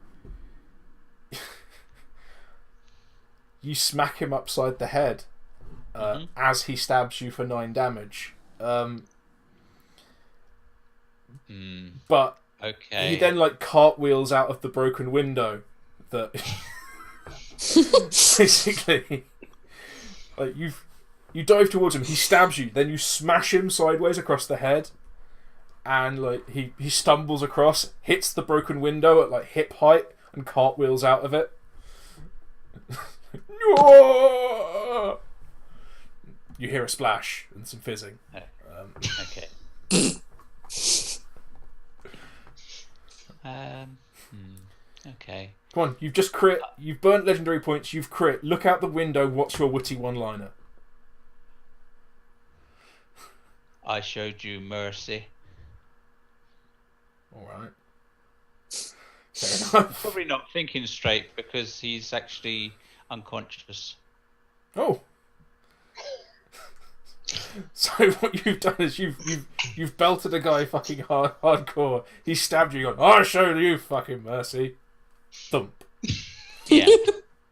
smack him upside the head as he stabs you for 9 damage. But Okay. he then cartwheels out of the broken window. That basically, you dive towards him. He stabs you, then you smash him sideways across the head, and he stumbles across, hits the broken window at hip height, and cartwheels out of it. You hear a splash and some fizzing. Okay. Okay. Come on, you've just crit. You've burnt legendary points. You've crit. Look out the window. What's your witty one-liner? I showed you mercy. All right. Fair enough. Probably not thinking straight because he's actually unconscious. Oh. So what you've done is you've belted a guy fucking hardcore. He stabbed you. You're going, I showed you fucking mercy. Thump. Yeah,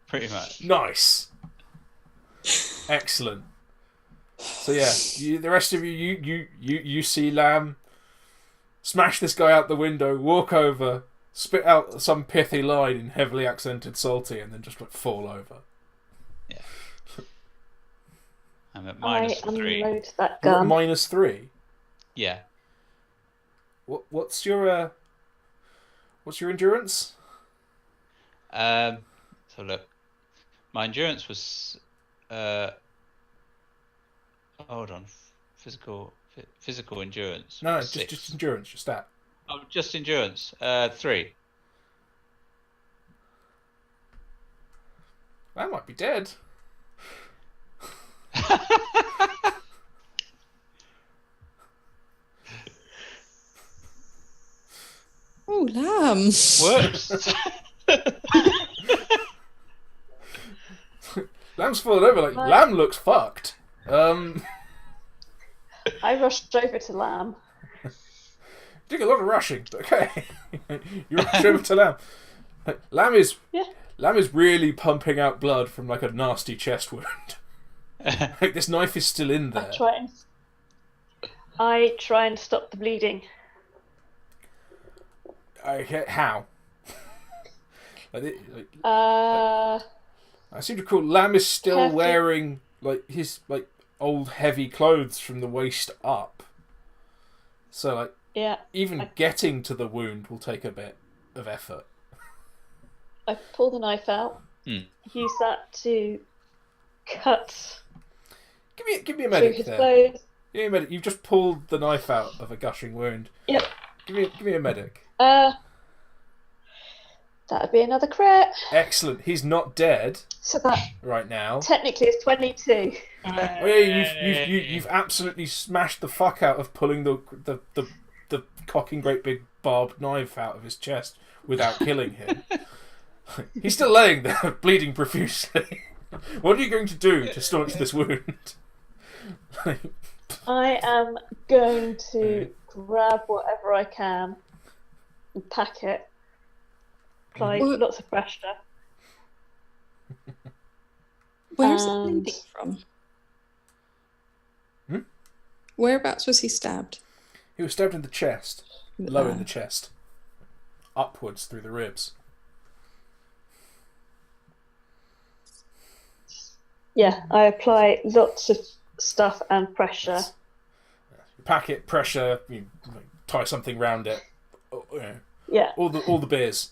pretty much. Nice. Excellent. So yeah, the rest of you see Lamb smash this guy out the window, walk over, spit out some pithy line in heavily accented salty, and then just fall over. Yeah. I'm at -3. unload that You're at gun. -3. Yeah. What's your endurance? So look, my endurance was hold on, physical endurance. No, was just 6. endurance, just that. Oh, just endurance. 3. That might be dead. Oh, Lamb. Works. Lamb's fallen over. Lamb looks fucked. I rushed over to Lamb. Doing a lot of rushing, but okay. You rush over to Lamb. Lamb is really pumping out blood from a nasty chest wound. This knife is still in there. I try and stop the bleeding. Okay, how? I seem to recall Lamb is still wearing his old heavy clothes from the waist up. So even getting to the wound will take a bit of effort. I pull the knife out. Use that to cut. Give me a medic his there. clothes. Give me a medic. You've just pulled the knife out of a gushing wound. Yep. Give me a medic. That'd be another crit. Excellent. He's not dead. So that right now technically is 22. Oh yeah, you've absolutely smashed the fuck out of pulling the cocking great big barbed knife out of his chest without killing him. He's still laying there, bleeding profusely. What are you going to do to staunch this wound? I am going to grab whatever I can and pack it. Apply lots of pressure. Where's that bleeding from? Whereabouts was he stabbed? He was stabbed in the chest. Low in the chest. Upwards through the ribs. Yeah, I apply lots of stuff and pressure. You pack it, pressure, you tie something round it. Yeah. All the beers.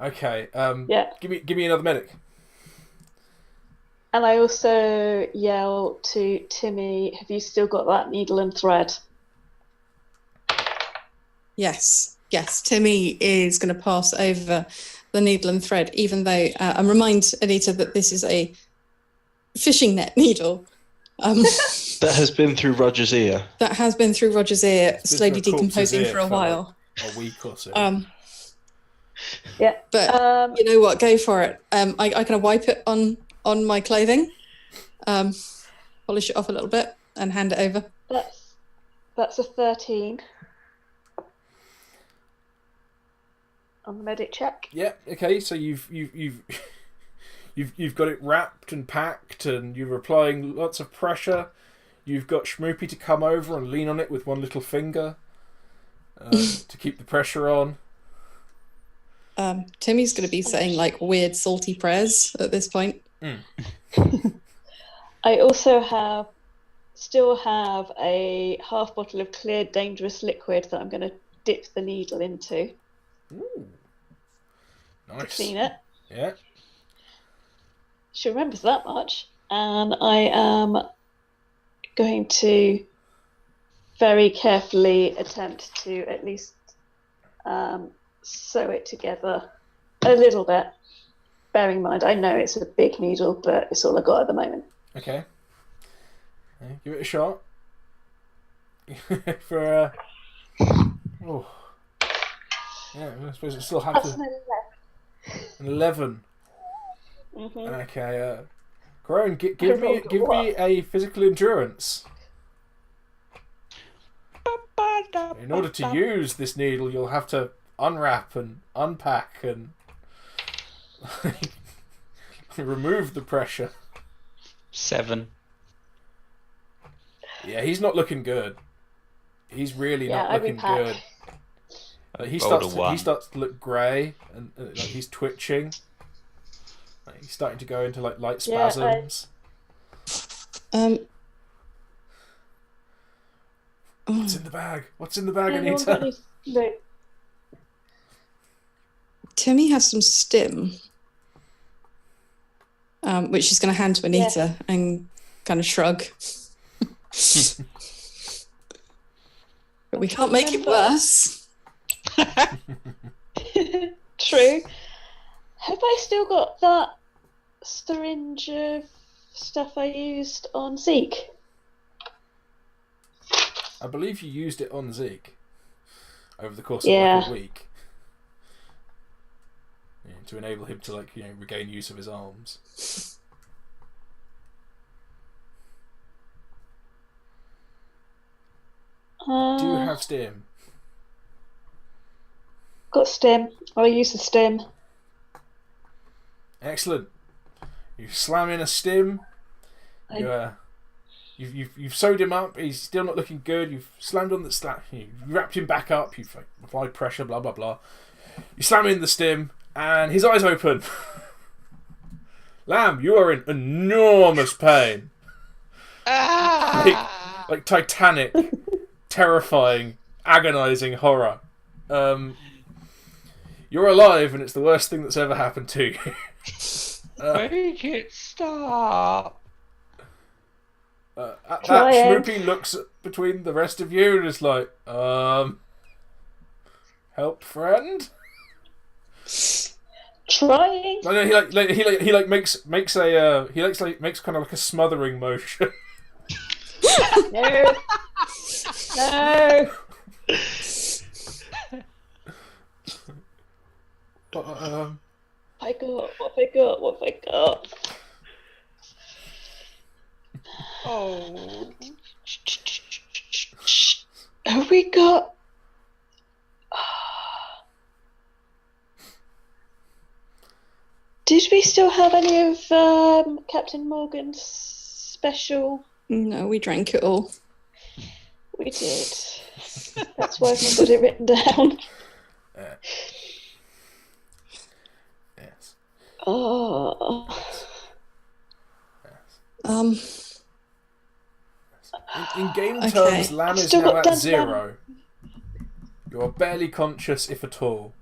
Okay. Yeah. Give me another medic. And I also yell to Timi, have you still got that needle and thread? Yes. Timi is going to pass over the needle and thread, even though and remind Anita that this is a fishing net needle. That has been through Roger's ear. That has been through Roger's ear, It's been slowly through a corpse's decomposing ear for a while. Like a week or so. Yeah. But you know what? Go for it. I kind of wipe it on my clothing, polish it off a little bit, and hand it over. That's a 13 on the medic check. Yeah. Okay. So you've got it wrapped and packed, and you're applying lots of pressure. You've got Schmoopy to come over and lean on it with one little finger to keep the pressure on. Timmy's going to be saying like weird salty prayers at this point. I also still have a half bottle of clear dangerous liquid that I'm going to dip the needle into. Ooh. Nice. To clean it. Yeah. She remembers that much. And I am going to very carefully attempt to at least sew it together a little bit. Bearing in mind, I know it's a big needle, but it's all I got at the moment. Okay. Give it a shot. For oh. Yeah, I suppose it still has That's an 11. Mm-hmm. Okay, Kerone, give me a physical endurance. In order to use this needle, you'll have to unwrap and unpack and remove the pressure. 7. Yeah, he's not looking good. He's really not looking good. He starts to look grey and like he's twitching. Like, he's starting to go into like light spasms. What's in the bag? What's in the bag, Anita? No. Timmy has some stim, which she's going to hand to Anita and kind of shrug. But we can't make it worse. True. Have I still got that syringe of stuff I used on Zeke? I believe you used it on Zeke over the course of like a week. Yeah, to enable him to regain use of his arms. Do you have stim? Got stim. I'll use the stim. Excellent. You slam in a stim. You've sewed him up. He's still not looking good. You've slammed on the slap. You wrapped him back up. You've applied pressure. Blah blah blah. You slam in the stim, and his eyes open. Lamb, you are in enormous pain. Like Titanic, terrifying, agonizing horror. You're alive, and it's the worst thing that's ever happened to you. Make it stop. At that, Schmoopy looks between the rest of you and is like, help, friend. Trying. No, he makes kind of like a smothering motion. No. No. But, What have I got? What have I got? Oh. Have we got... Did we still have any of Captain Morgan's special? No, we drank it all. We did. That's why I've not got it written down. Yes. Oh. In game terms, Lamb is now at 0. You are barely conscious, if at all.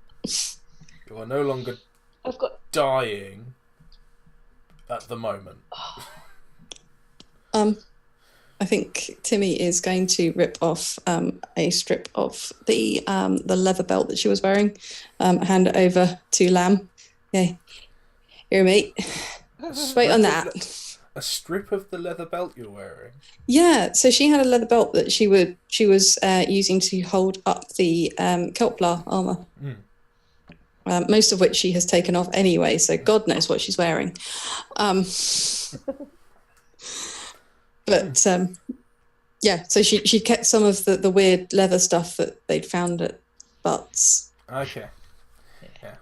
You are no longer I've got. dying at the moment. I think Timi is going to rip off a strip of the leather belt that she was wearing, hand it over to Lamb. Okay, here, mate. Wait on that. A strip of the leather belt you're wearing? Yeah, so she had a leather belt that she was using to hold up the Kelplar armor. Most of which she has taken off anyway, so God knows what she's wearing. But yeah, so she kept some of the weird leather stuff that they'd found at Butts. Okay. Yeah.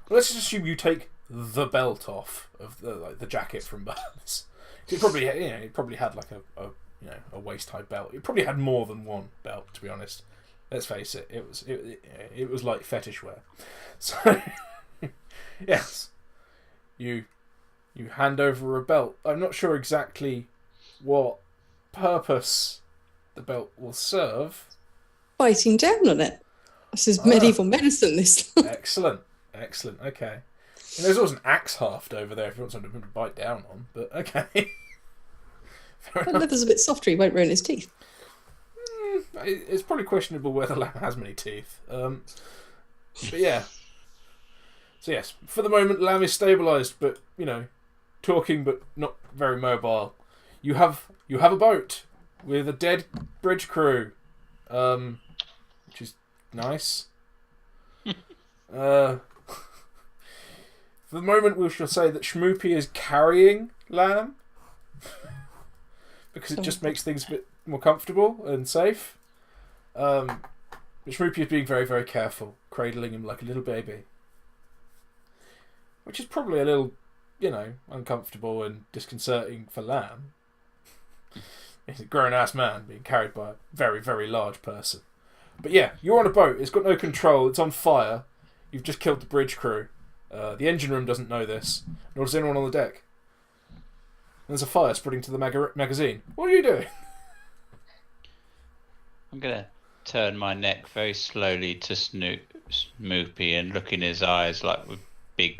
Well, let's just assume you take the belt off of the jacket from Butts. It probably had like a waist high belt. It probably had more than one belt, to be honest. Let's face it. It was like fetish wear. So yes, you hand over a belt. I'm not sure exactly what purpose the belt will serve. Biting down on it. This is medieval medicine, this. Excellent. Okay. And there's always an axe haft over there if you want something to bite down on, but okay. The leather's a bit softer, he won't ruin his teeth. It's probably questionable whether Lamb has many teeth. But yeah. So yes, for the moment Lamb is stabilised, but talking but not very mobile. You have a boat with a dead bridge crew, which is nice. For the moment, we shall say that Schmoopy is carrying Lamb because it just makes things a bit more comfortable and safe. But Schmoopy is being very, very careful, cradling him like a little baby, which is probably a little, uncomfortable and disconcerting for Lamb. He's a grown-ass man being carried by a very, very large person. But yeah, you're on a boat. It's got no control. It's on fire. You've just killed the bridge crew. The engine room doesn't know this, nor does anyone on the deck. And there's a fire spreading to the magazine. What are you doing? I'm going to turn my neck very slowly to Schmoopy and look in his eyes like with big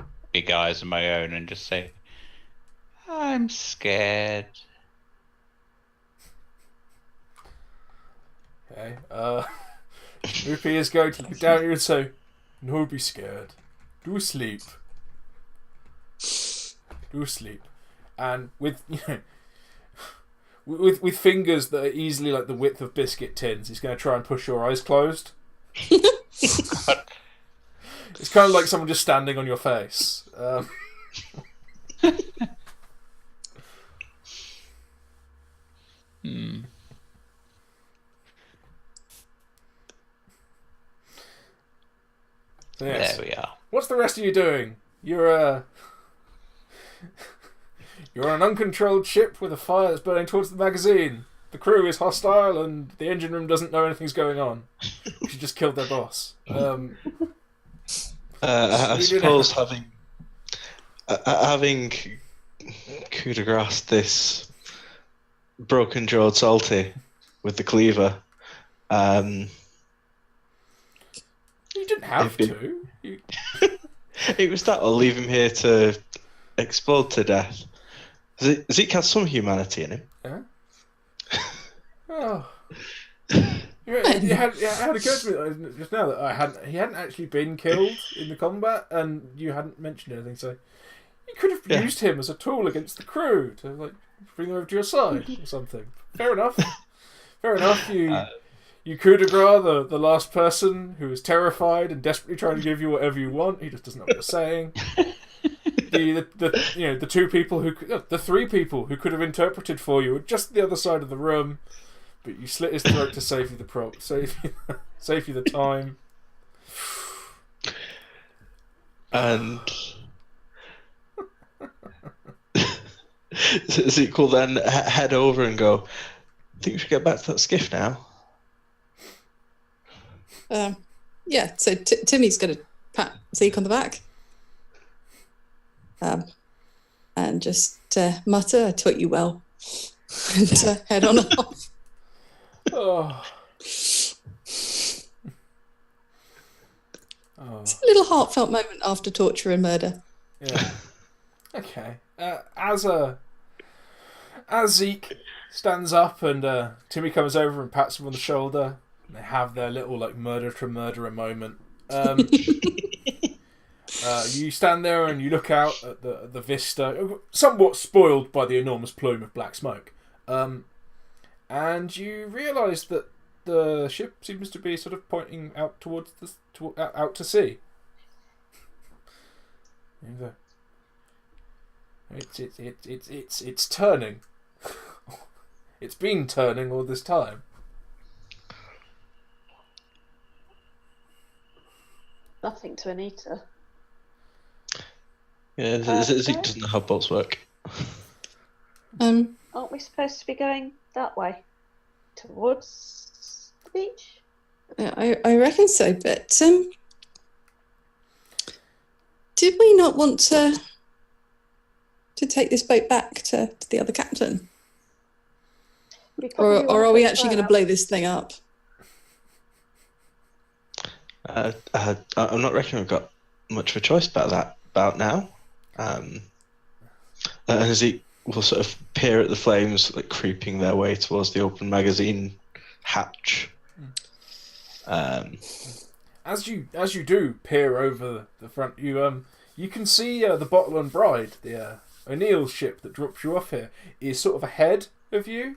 eyes of my own and just say, I'm scared. Okay. Schmoopy is going to look down at you and say, "No, be scared. Do sleep. Do sleep." And with with fingers that are easily like the width of biscuit tins, he's going to try and push your eyes closed. It's kind of like someone just standing on your face. So yes. There we are. What's the rest of you doing? You're on an uncontrolled ship with a fire that's burning towards the magazine. The crew is hostile and the engine room doesn't know anything's going on. She just killed their boss. I suppose having coup de grace this broken jawed salty with the cleaver. You didn't have to. It was that or leave him here to explode to death. Zeke has some humanity in him. Yeah. Oh. It had occurred to me just now that he hadn't actually been killed in the combat, and you hadn't mentioned anything. So you could have used him as a tool against the crew to bring them over to your side or something. Fair enough. Fair enough. You coup de grace the last person who is terrified and desperately trying to give you whatever you want. He just doesn't know what you're saying. The three people who could have interpreted for you were just the other side of the room, but you slit his throat to save you the time. And Zeke will then head over and go, I think we should get back to that skiff now. Yeah, so Timmy's going to pat Zeke on the back and just mutter, I taught you well, and head on off. Oh. It's a little heartfelt moment after torture and murder. Yeah. Okay. As Zeke stands up and Timi comes over and pats him on the shoulder, and they have their little like murderer moment. You stand there and you look out at the vista, somewhat spoiled by the enormous plume of black smoke, and you realise that the ship seems to be sort of pointing out towards out to sea. It's turning. It's been turning all this time. Nothing to Anita. Yeah, Zeke doesn't know how boats work. Aren't we supposed to be going that way? Towards the beach? I reckon so, but did we not want to take this boat back to the other captain? Or are we actually going to blow this thing up? I'm not reckoning we've got much of a choice about now. And Zeke will sort of peer at the flames, like creeping their way towards the open magazine hatch. As you do peer over the front, you can see the Bottle and Bride, the O'Neill's ship that drops you off here, is sort of ahead of you,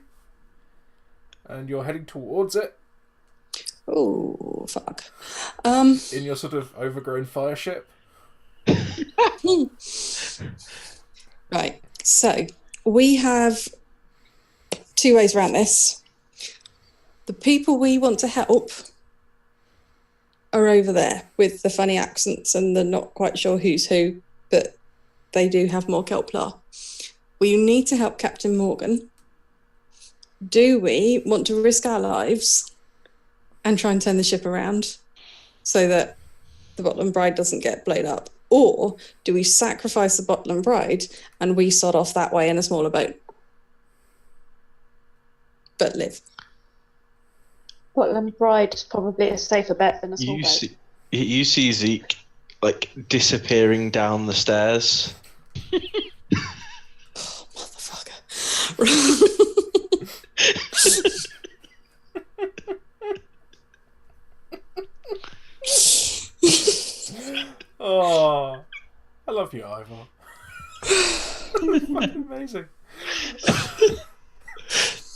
and you're heading towards it. Oh, fuck. In your sort of overgrown fire ship. Right, so we have two ways around this. The people we want to help are over there with the funny accents and the not quite sure who's who, but they do have more Kelplar. We need to help Captain Morgan. Do we want to risk our lives and try and turn the ship around so that the Bottle and Bride doesn't get blown up? Or do we sacrifice the Bottle and Bride and we sod off that way in a smaller boat? But live. Bottle and Bride is probably a safer bet than a small boat. You see Zeke like disappearing down the stairs. Oh, motherfucker. Oh, I love you, Eivor. Fucking amazing.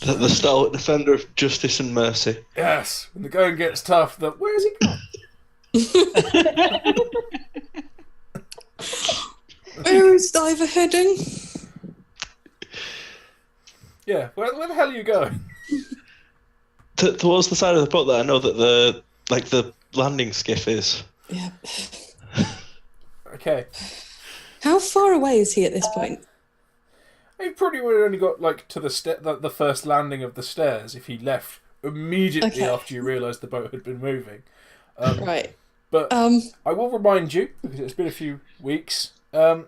The stalwart defender of justice and mercy. Yes, when the going gets tough, where's he gone? Where is Diver heading? Yeah, where the hell are you going? Towards the side of the boat that I know that the landing skiff is. Yeah. Okay. How far away is he at this point? He probably would have only got like to the first landing of the stairs if he left immediately after you realised the boat had been moving. Right. But I will remind you, because it's been a few weeks, the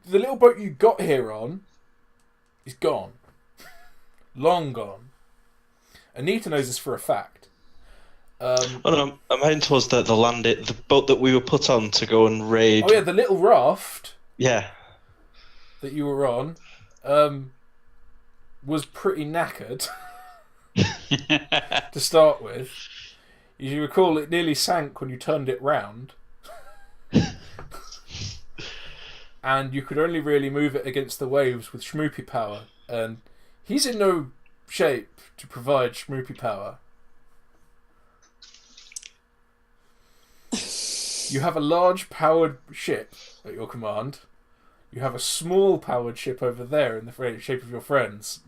little boat you got here on is gone. Long gone. Anita knows this for a fact. No, I'm heading towards the boat that we were put on to go and raid. Oh yeah, the little raft. Yeah. That you were on, was pretty knackered to start with. You recall it nearly sank when you turned it round. And you could only really move it against the waves with Schmoopy power, and he's in no shape to provide Schmoopy power. You have a large powered ship at your command. You have a small powered ship over there in the shape of your friends.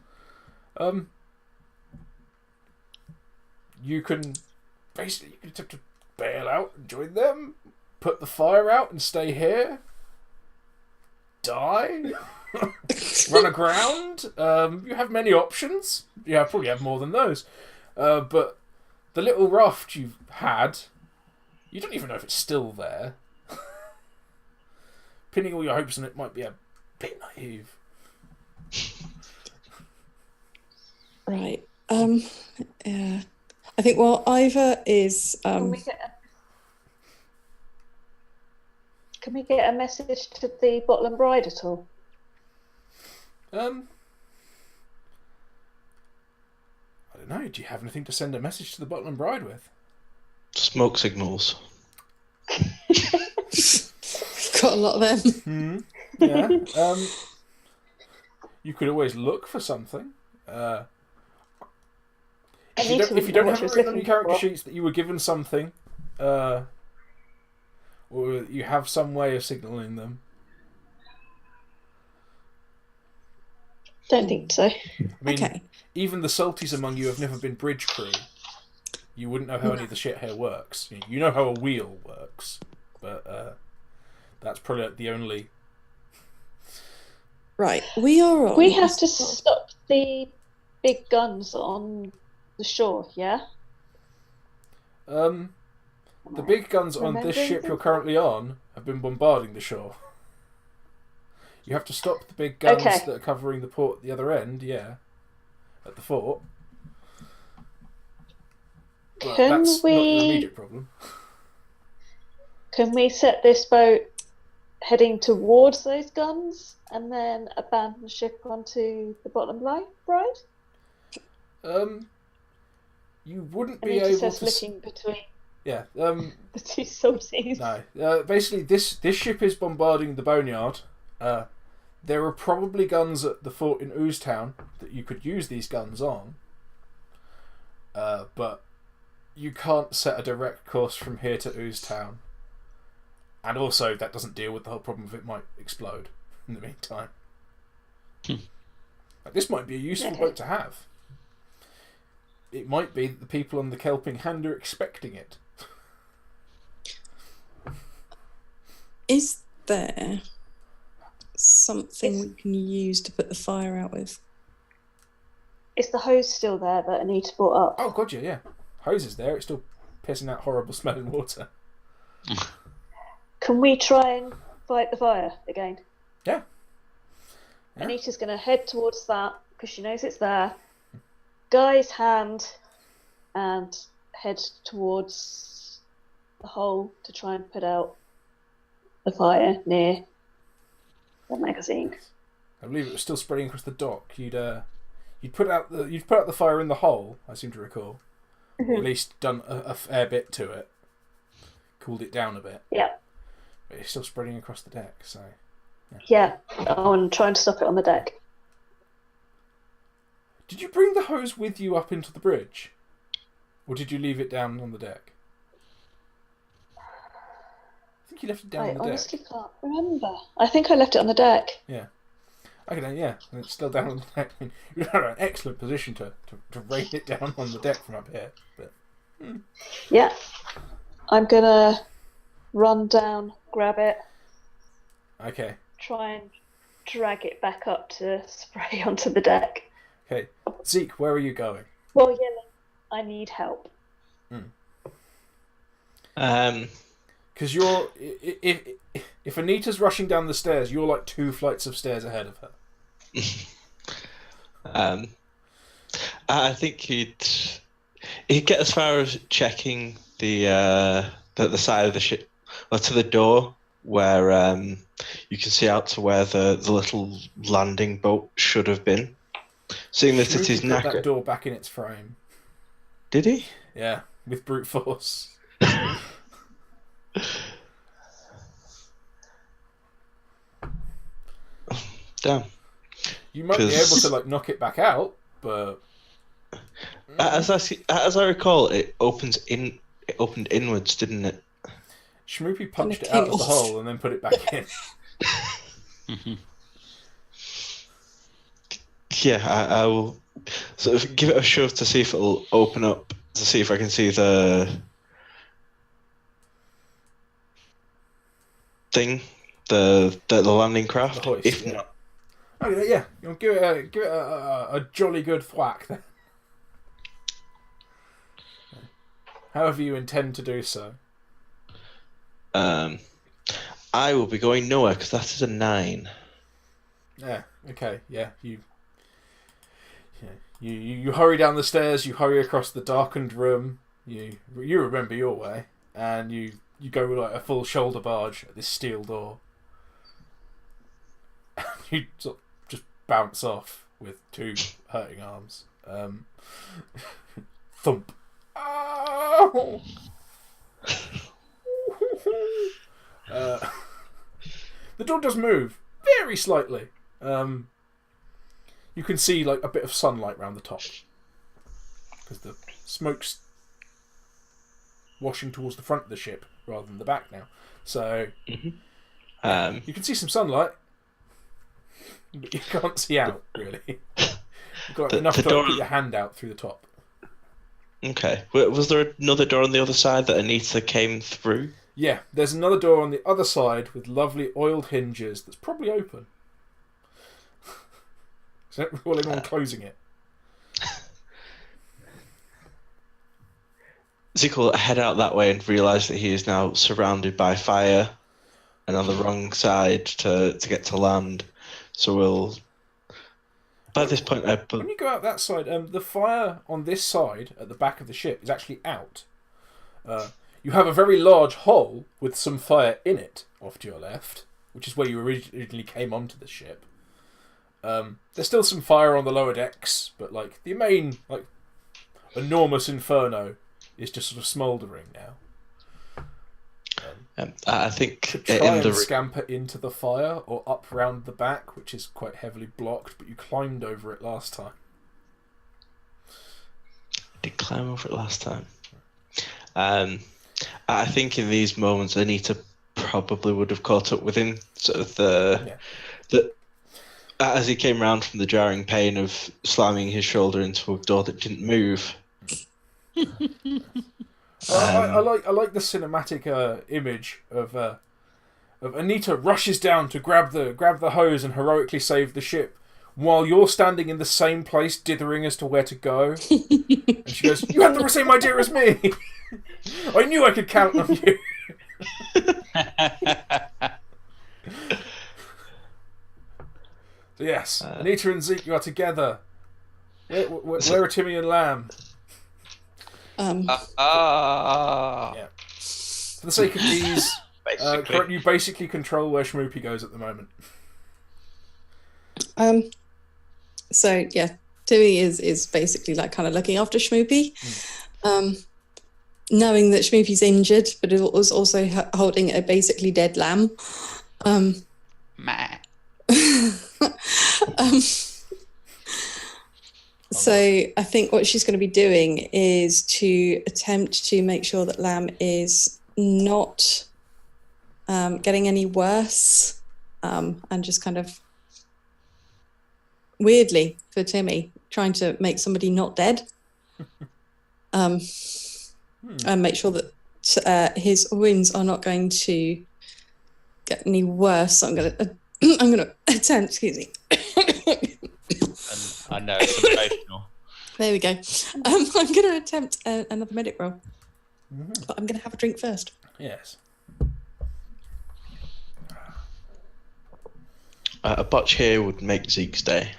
You can basically have to bail out and join them, put the fire out and stay here, die, run aground. You have many options. You probably have more than those. But the little raft you've had, you don't even know if it's still there. Pinning all your hopes on it might be a bit naive. Right. Yeah. I think while Eivor is Can we get a message to the bottle and bride at all? I don't know. Do you have anything to send a message to the bottle and bride with? Smoke signals. Got a lot of them. Yeah. You could always look for something. If you don't have it written on your character sheets that you were given something, or you have some way of signalling them. Don't think so. I mean, Okay. even the salties among you have never been bridge crew. You wouldn't know how any of the shit here works. You know how a wheel works, but that's probably like the only. Right, we are on. We have to stop the big guns on the shore, yeah? The big guns on this ship you're currently on have been bombarding the shore. You have to stop the big guns that are covering the port at the other end, yeah, at the fort. But that's not your immediate problem. Can we set this boat heading towards those guns and then abandon the ship onto the bottom line, bride? You wouldn't be Anita able says to. looking between Yeah. the two salties. No. Basically, this ship is bombarding the boneyard. There are probably guns at the fort in Ooze Town that you could use these guns on. But you can't set a direct course from here to Ooze Town. And also, that doesn't deal with the whole problem of it might explode in the meantime. Like, this might be a useful boat to have. It might be that the people on the Kelping Hand are expecting it. Is there something we can use to put the fire out with? Is the hose still there that Anita brought up? Oh, God, yeah. Hose is there. It's still pissing out horrible smelling water. Can we try and fight the fire again? Yeah. Anita's going to head towards that because she knows it's there. Guy's hand and head towards the hole to try and put out the fire near the magazine. I believe it was still spreading across the dock. You'd put out the fire in the hole, I seem to recall. Or at least done a fair bit to it. Cooled it down a bit. Yeah. But it's still spreading across the deck, so. Yeah. I'm trying to stop it on the deck. Did you bring the hose with you up into the bridge? Or did you leave it down on the deck? I think you left it down on the deck. I honestly can't remember. I think I left it on the deck. Yeah. Okay, then, yeah. And it's still down on the deck. I mean, you're in an excellent position to rain it down on the deck from up here. But, Yeah. I'm going to run down, grab it, okay. try and drag it back up to spray onto the deck. Okay. Zeke, where are you going? Well, yeah, I need help. Because you're... If Anita's rushing down the stairs, you're like 2 flights of stairs ahead of her. I think he'd get as far as checking the side of the ship, or to the door where you can see out to where the little landing boat should have been. Seeing that it is knackered. Put that knackered. door back in its frame. Did he? Yeah, with brute force. Damn. You might be able to like knock it back out, but as I recall, it opened inwards, didn't it? Schmoopy punched it out of the hole and then put it back in. Yeah, I will sort of give it a shove to see if it'll open up, to see if I can see the thing, the landing craft. The hoist, if yeah. not, Okay, yeah, you'll give it a jolly good thwack then. However you intend to do so. I will be going nowhere because that is a 9. Yeah. Okay. Yeah. You hurry down the stairs. You hurry across the darkened room. You remember your way, and you you go with like a full shoulder barge at this steel door. You sort of just bounce off with 2 hurting arms. Thump. Ow! The door does move very slightly. You can see like a bit of sunlight round the top because the smoke's washing towards the front of the ship rather than the back now. So you can see some sunlight, but you can't see out really. You've got enough to put your hand out through the top. Okay. Was there another door on the other side that Anita came through? Yeah, there's another door on the other side with lovely oiled hinges that's probably open. So rolling on closing it. Zeke will head out that way and realise that he is now surrounded by fire and on the wrong side to get to land. So we'll... By this point... when you go out that side, the fire on this side, at the back of the ship, is actually out. You have a very large hole with some fire in it off to your left, which is where you originally came onto the ship. There's still some fire on the lower decks, but like the main like enormous inferno is just sort of smouldering now. I think to try and scamper into the fire or up round the back, which is quite heavily blocked, but you climbed over it last time. Did climb over it last time. I think in these moments Anita probably would have caught up with him. Sort of the as he came round from the jarring pain of slamming his shoulder into a door that didn't move. I like the cinematic image of Anita rushes down to grab the hose and heroically save the ship, while you're standing in the same place dithering as to where to go. And she goes, "You had the same idea as me. I knew I could count on you." So yes, Anita and Zeke, you are together. Where are Timi and Lamb? Yeah. For the sake of ease, you basically control where Schmoopy goes at the moment. So yeah, Timi is basically like kind of looking after Schmoopy, knowing that Schmoopy's injured, but it was also holding a basically dead lamb. So I think what she's going to be doing is to attempt to make sure that Lamb is not getting any worse, and just kind of weirdly for Timi trying to make somebody not dead, and make sure that his wounds are not going to get any worse. So I'm going to attempt. Excuse me. I know it's emotional. There we go. I'm going to attempt another medic roll, but I'm going to have a drink first. Yes. A botch here would make Zeke's day.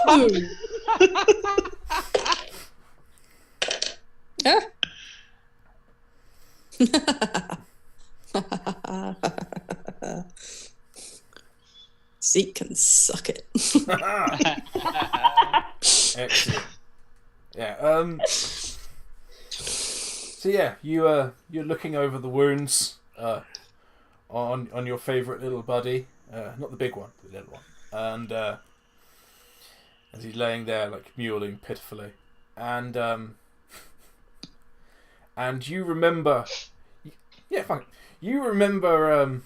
No! Zeke can suck it. Excellent. Yeah. So yeah, you're looking over the wounds on your favourite little buddy, not the big one, the little one, and as he's laying there like mewling pitifully, and you remember, yeah, fine. You remember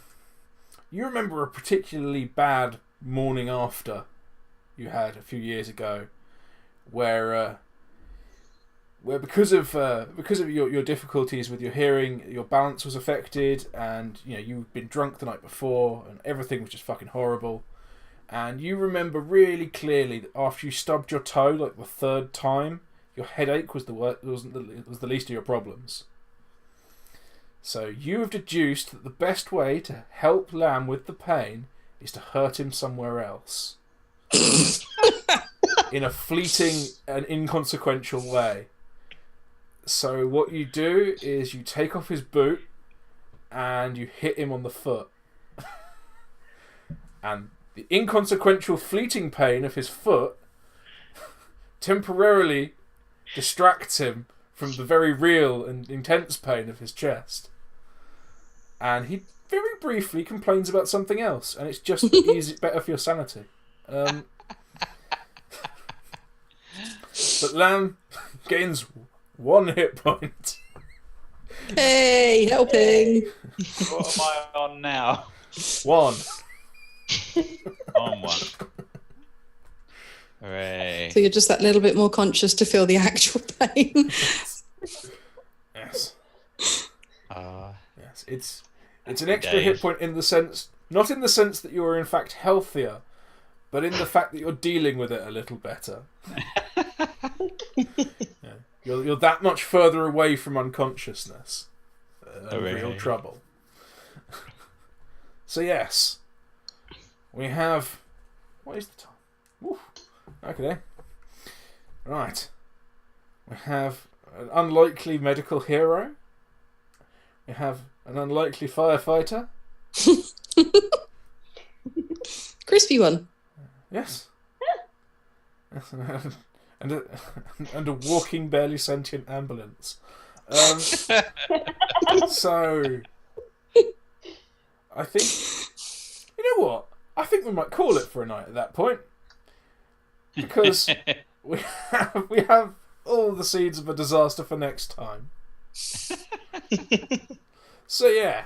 a particularly bad morning after you had a few years ago, where because of your difficulties with your hearing, your balance was affected, and you'd been drunk the night before, and everything was just fucking horrible. And you remember really clearly that after you stubbed your toe like the third time, your headache was the least of your problems. So you have deduced that the best way to help Lamb with the pain is to hurt him somewhere else. In a fleeting and inconsequential way. So what you do is you take off his boot and you hit him on the foot. And the inconsequential fleeting pain of his foot temporarily distracts him from the very real and intense pain of his chest. And he very briefly complains about something else, and it's just better for your sanity. But Lamb gains 1 hit point. Hey, helping! What am I on now? 1. On 1. Hooray. So you're just that little bit more conscious to feel the actual pain. Yes. Yes. It's an extra Dave. hit point in the sense, not in the sense that you are in fact healthier, but in the fact that you're dealing with it a little better. Yeah. You're that much further away from unconsciousness and real trouble. So yes, we have. What is the time? Woo. Okay. Right. We have an unlikely medical hero. We have an unlikely firefighter. Crispy one. Yes. and a walking, barely sentient ambulance. So, I think, you know what? I think we might call it for a night at that point, because we have all the seeds of a disaster for next time. So yeah,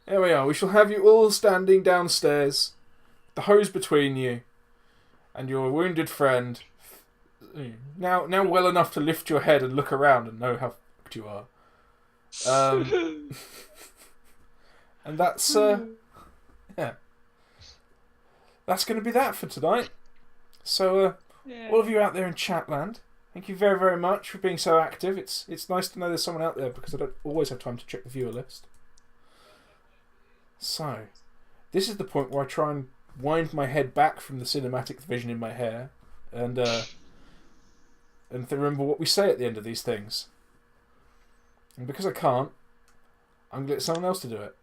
there we are. We shall have you all standing downstairs, the hose between you, and your wounded friend, now well enough to lift your head and look around and know how fucked you are. And that's yeah, that's going to be that for tonight. So all of you out there in Chatland, thank you very, very much for being so active. It's nice to know there's someone out there, because I don't always have time to check the viewer list. So, this is the point where I try and wind my head back from the cinematic vision in my hair and remember what we say at the end of these things. And because I can't, I'm going to let someone else to do it.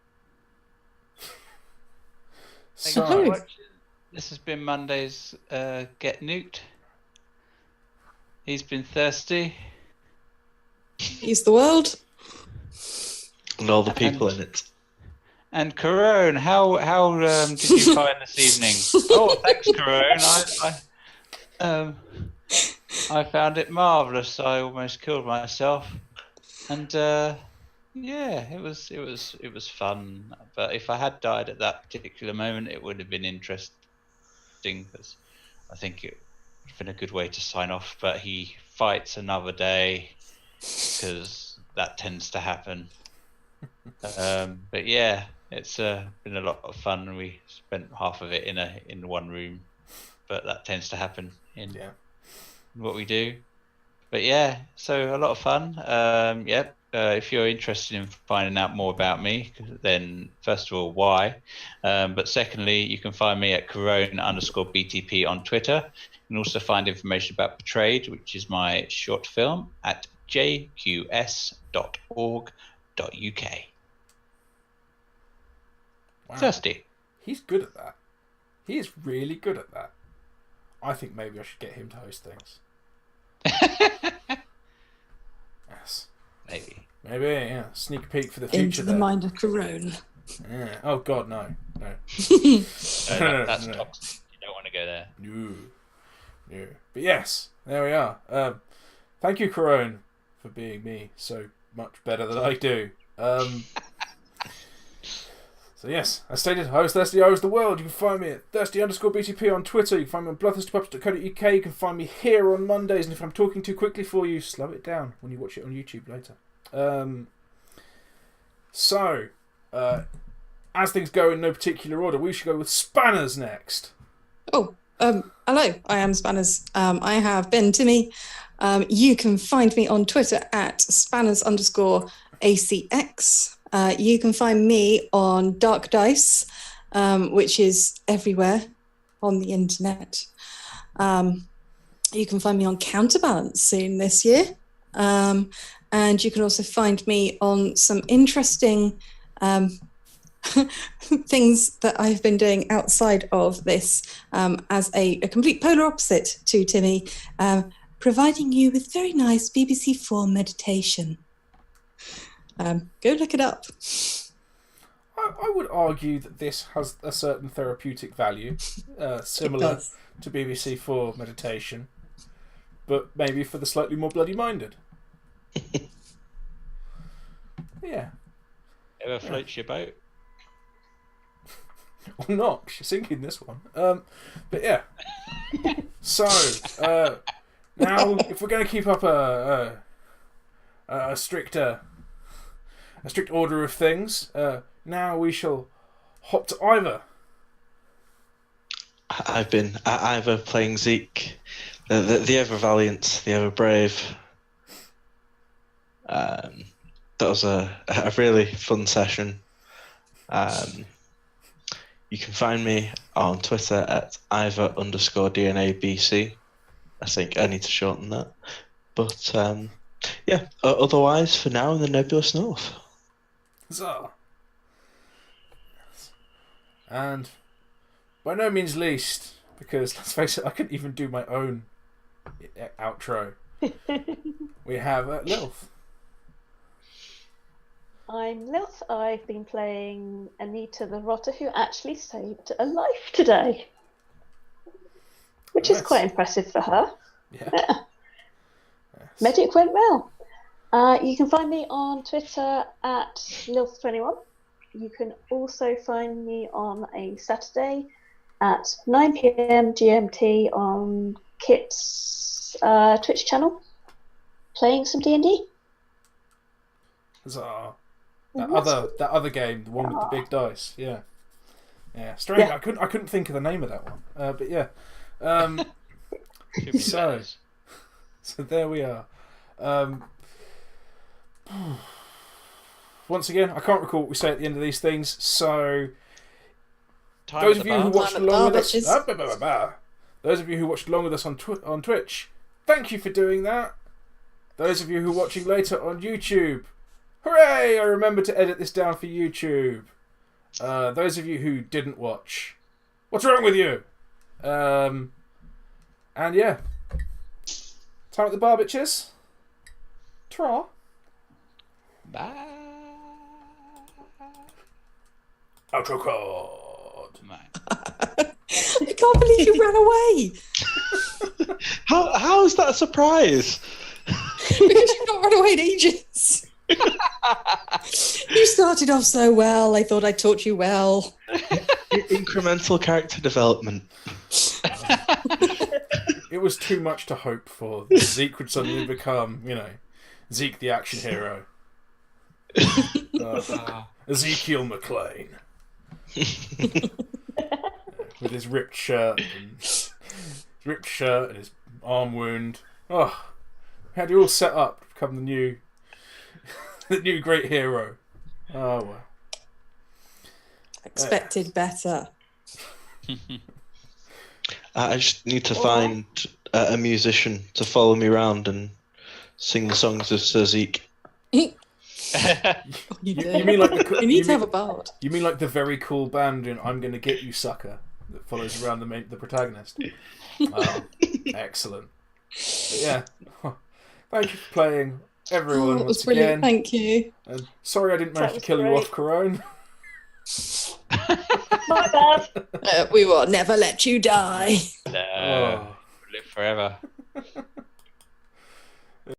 Thank you very much. This has been Monday's Get Nuked. He's been thirsty. He's the world. And all the people in it. And Kerone, how did you find this evening? Oh, thanks, Kerone. I found it marvellous. I almost killed myself, and yeah, it was fun. But if I had died at that particular moment, it would have been interesting, because I think it would have been a good way to sign off. But he fights another day, because that tends to happen. But yeah, it's been a lot of fun. We spent half of it in one room, but that tends to happen in what we do. But yeah, so a lot of fun. If you're interested in finding out more about me, then first of all, why? But secondly, you can find me at Kerone_BTP on Twitter. You can also find information about Portrayed, which is my short film, at jqs.org.uk. Wow. Thirsty. He's good at that. He is really good at that. I think maybe I should get him to host things. Yes. Maybe, yeah. Sneak peek for the future. Into the mind of Kerone. Yeah. Oh God, no. That's toxic. You don't want to go there. No. But yes, there we are. Thank you, Kerone, for being me so much better than I do. So yes, as stated, I was Thirsty, I was the world. You can find me at thirsty_BTP on Twitter. You can find me on bloodthirstypups.co.uk. You can find me here on Mondays, and if I'm talking too quickly for you, slow it down when you watch it on YouTube later. As things go in no particular order, we should go with Spanners next. Oh, hello, I am Spanners. I have been Timi. You can find me on Twitter at Spanners_ACX. You can find me on Dark Dice, which is everywhere on the internet. You can find me on Counterbalance soon this year. And you can also find me on some interesting things that I've been doing outside of this as a complete polar opposite to Timi, providing you with very nice BBC4 meditation. Go look it up. I would argue that this has a certain therapeutic value, similar to BBC4 meditation, but maybe for the slightly more bloody-minded. Yeah. Ever floats your boat? Or not, 'cause you're sinking this one. But yeah. So, now, if we're going to keep up a strict order of things, now we shall hop to Eivor. I've been Eivor playing Zeke, the ever valiant, the ever brave. That was a really fun session. You can find me on Twitter at Eivor_DNABC. I think I need to shorten that. But yeah, otherwise, for now, in the nebulous north. So, and by no means least, because let's face it, I couldn't even do my own outro. We have Lilth. I'm Lilth. I've been playing Anita the Rotter, who actually saved a life today, which is quite impressive for her. Yeah. Yeah. Yes. Magic went well. You can find me on Twitter at Lilth21. You can also find me on a Saturday at 9 PM GMT on Kit's Twitch channel, playing some D&D. Huzzah. That other game, the one with the big dice, yeah. Strange. Yeah. I couldn't think of the name of that one, but yeah. So there we are. Once again, I can't recall what we say at the end of these things. So those of you who watched along with us, those of you who watched along with us on Twitch, thank you for doing that. Those of you who are watching later on YouTube, hooray! I remembered to edit this down for YouTube. Those of you who didn't watch, what's wrong with you? And yeah, time at the bar, bitches. Ta-ra. Bye. Outro card. I can't believe you ran away. How is that a surprise? Because you've not run away in ages. You started off so well. I thought I taught you well. Incremental character development. It was too much to hope for. Zeke would suddenly become, Zeke the action hero. Ezekiel McLean. With his ripped shirt and his arm wound. Oh, had you all set up to become the new great hero. Oh well. Expected better. I just need to find a musician to follow me around and sing the songs of Sir Zeke. You mean like you need to have a bard. You mean like the very cool band in "I'm Gonna Get You, Sucker" that follows around the protagonist? Excellent. But yeah, thank you for playing, everyone. It was once brilliant. again. Thank you. Sorry I didn't manage to kill you off, Kerone. My bad. We will never let you die. No, live forever.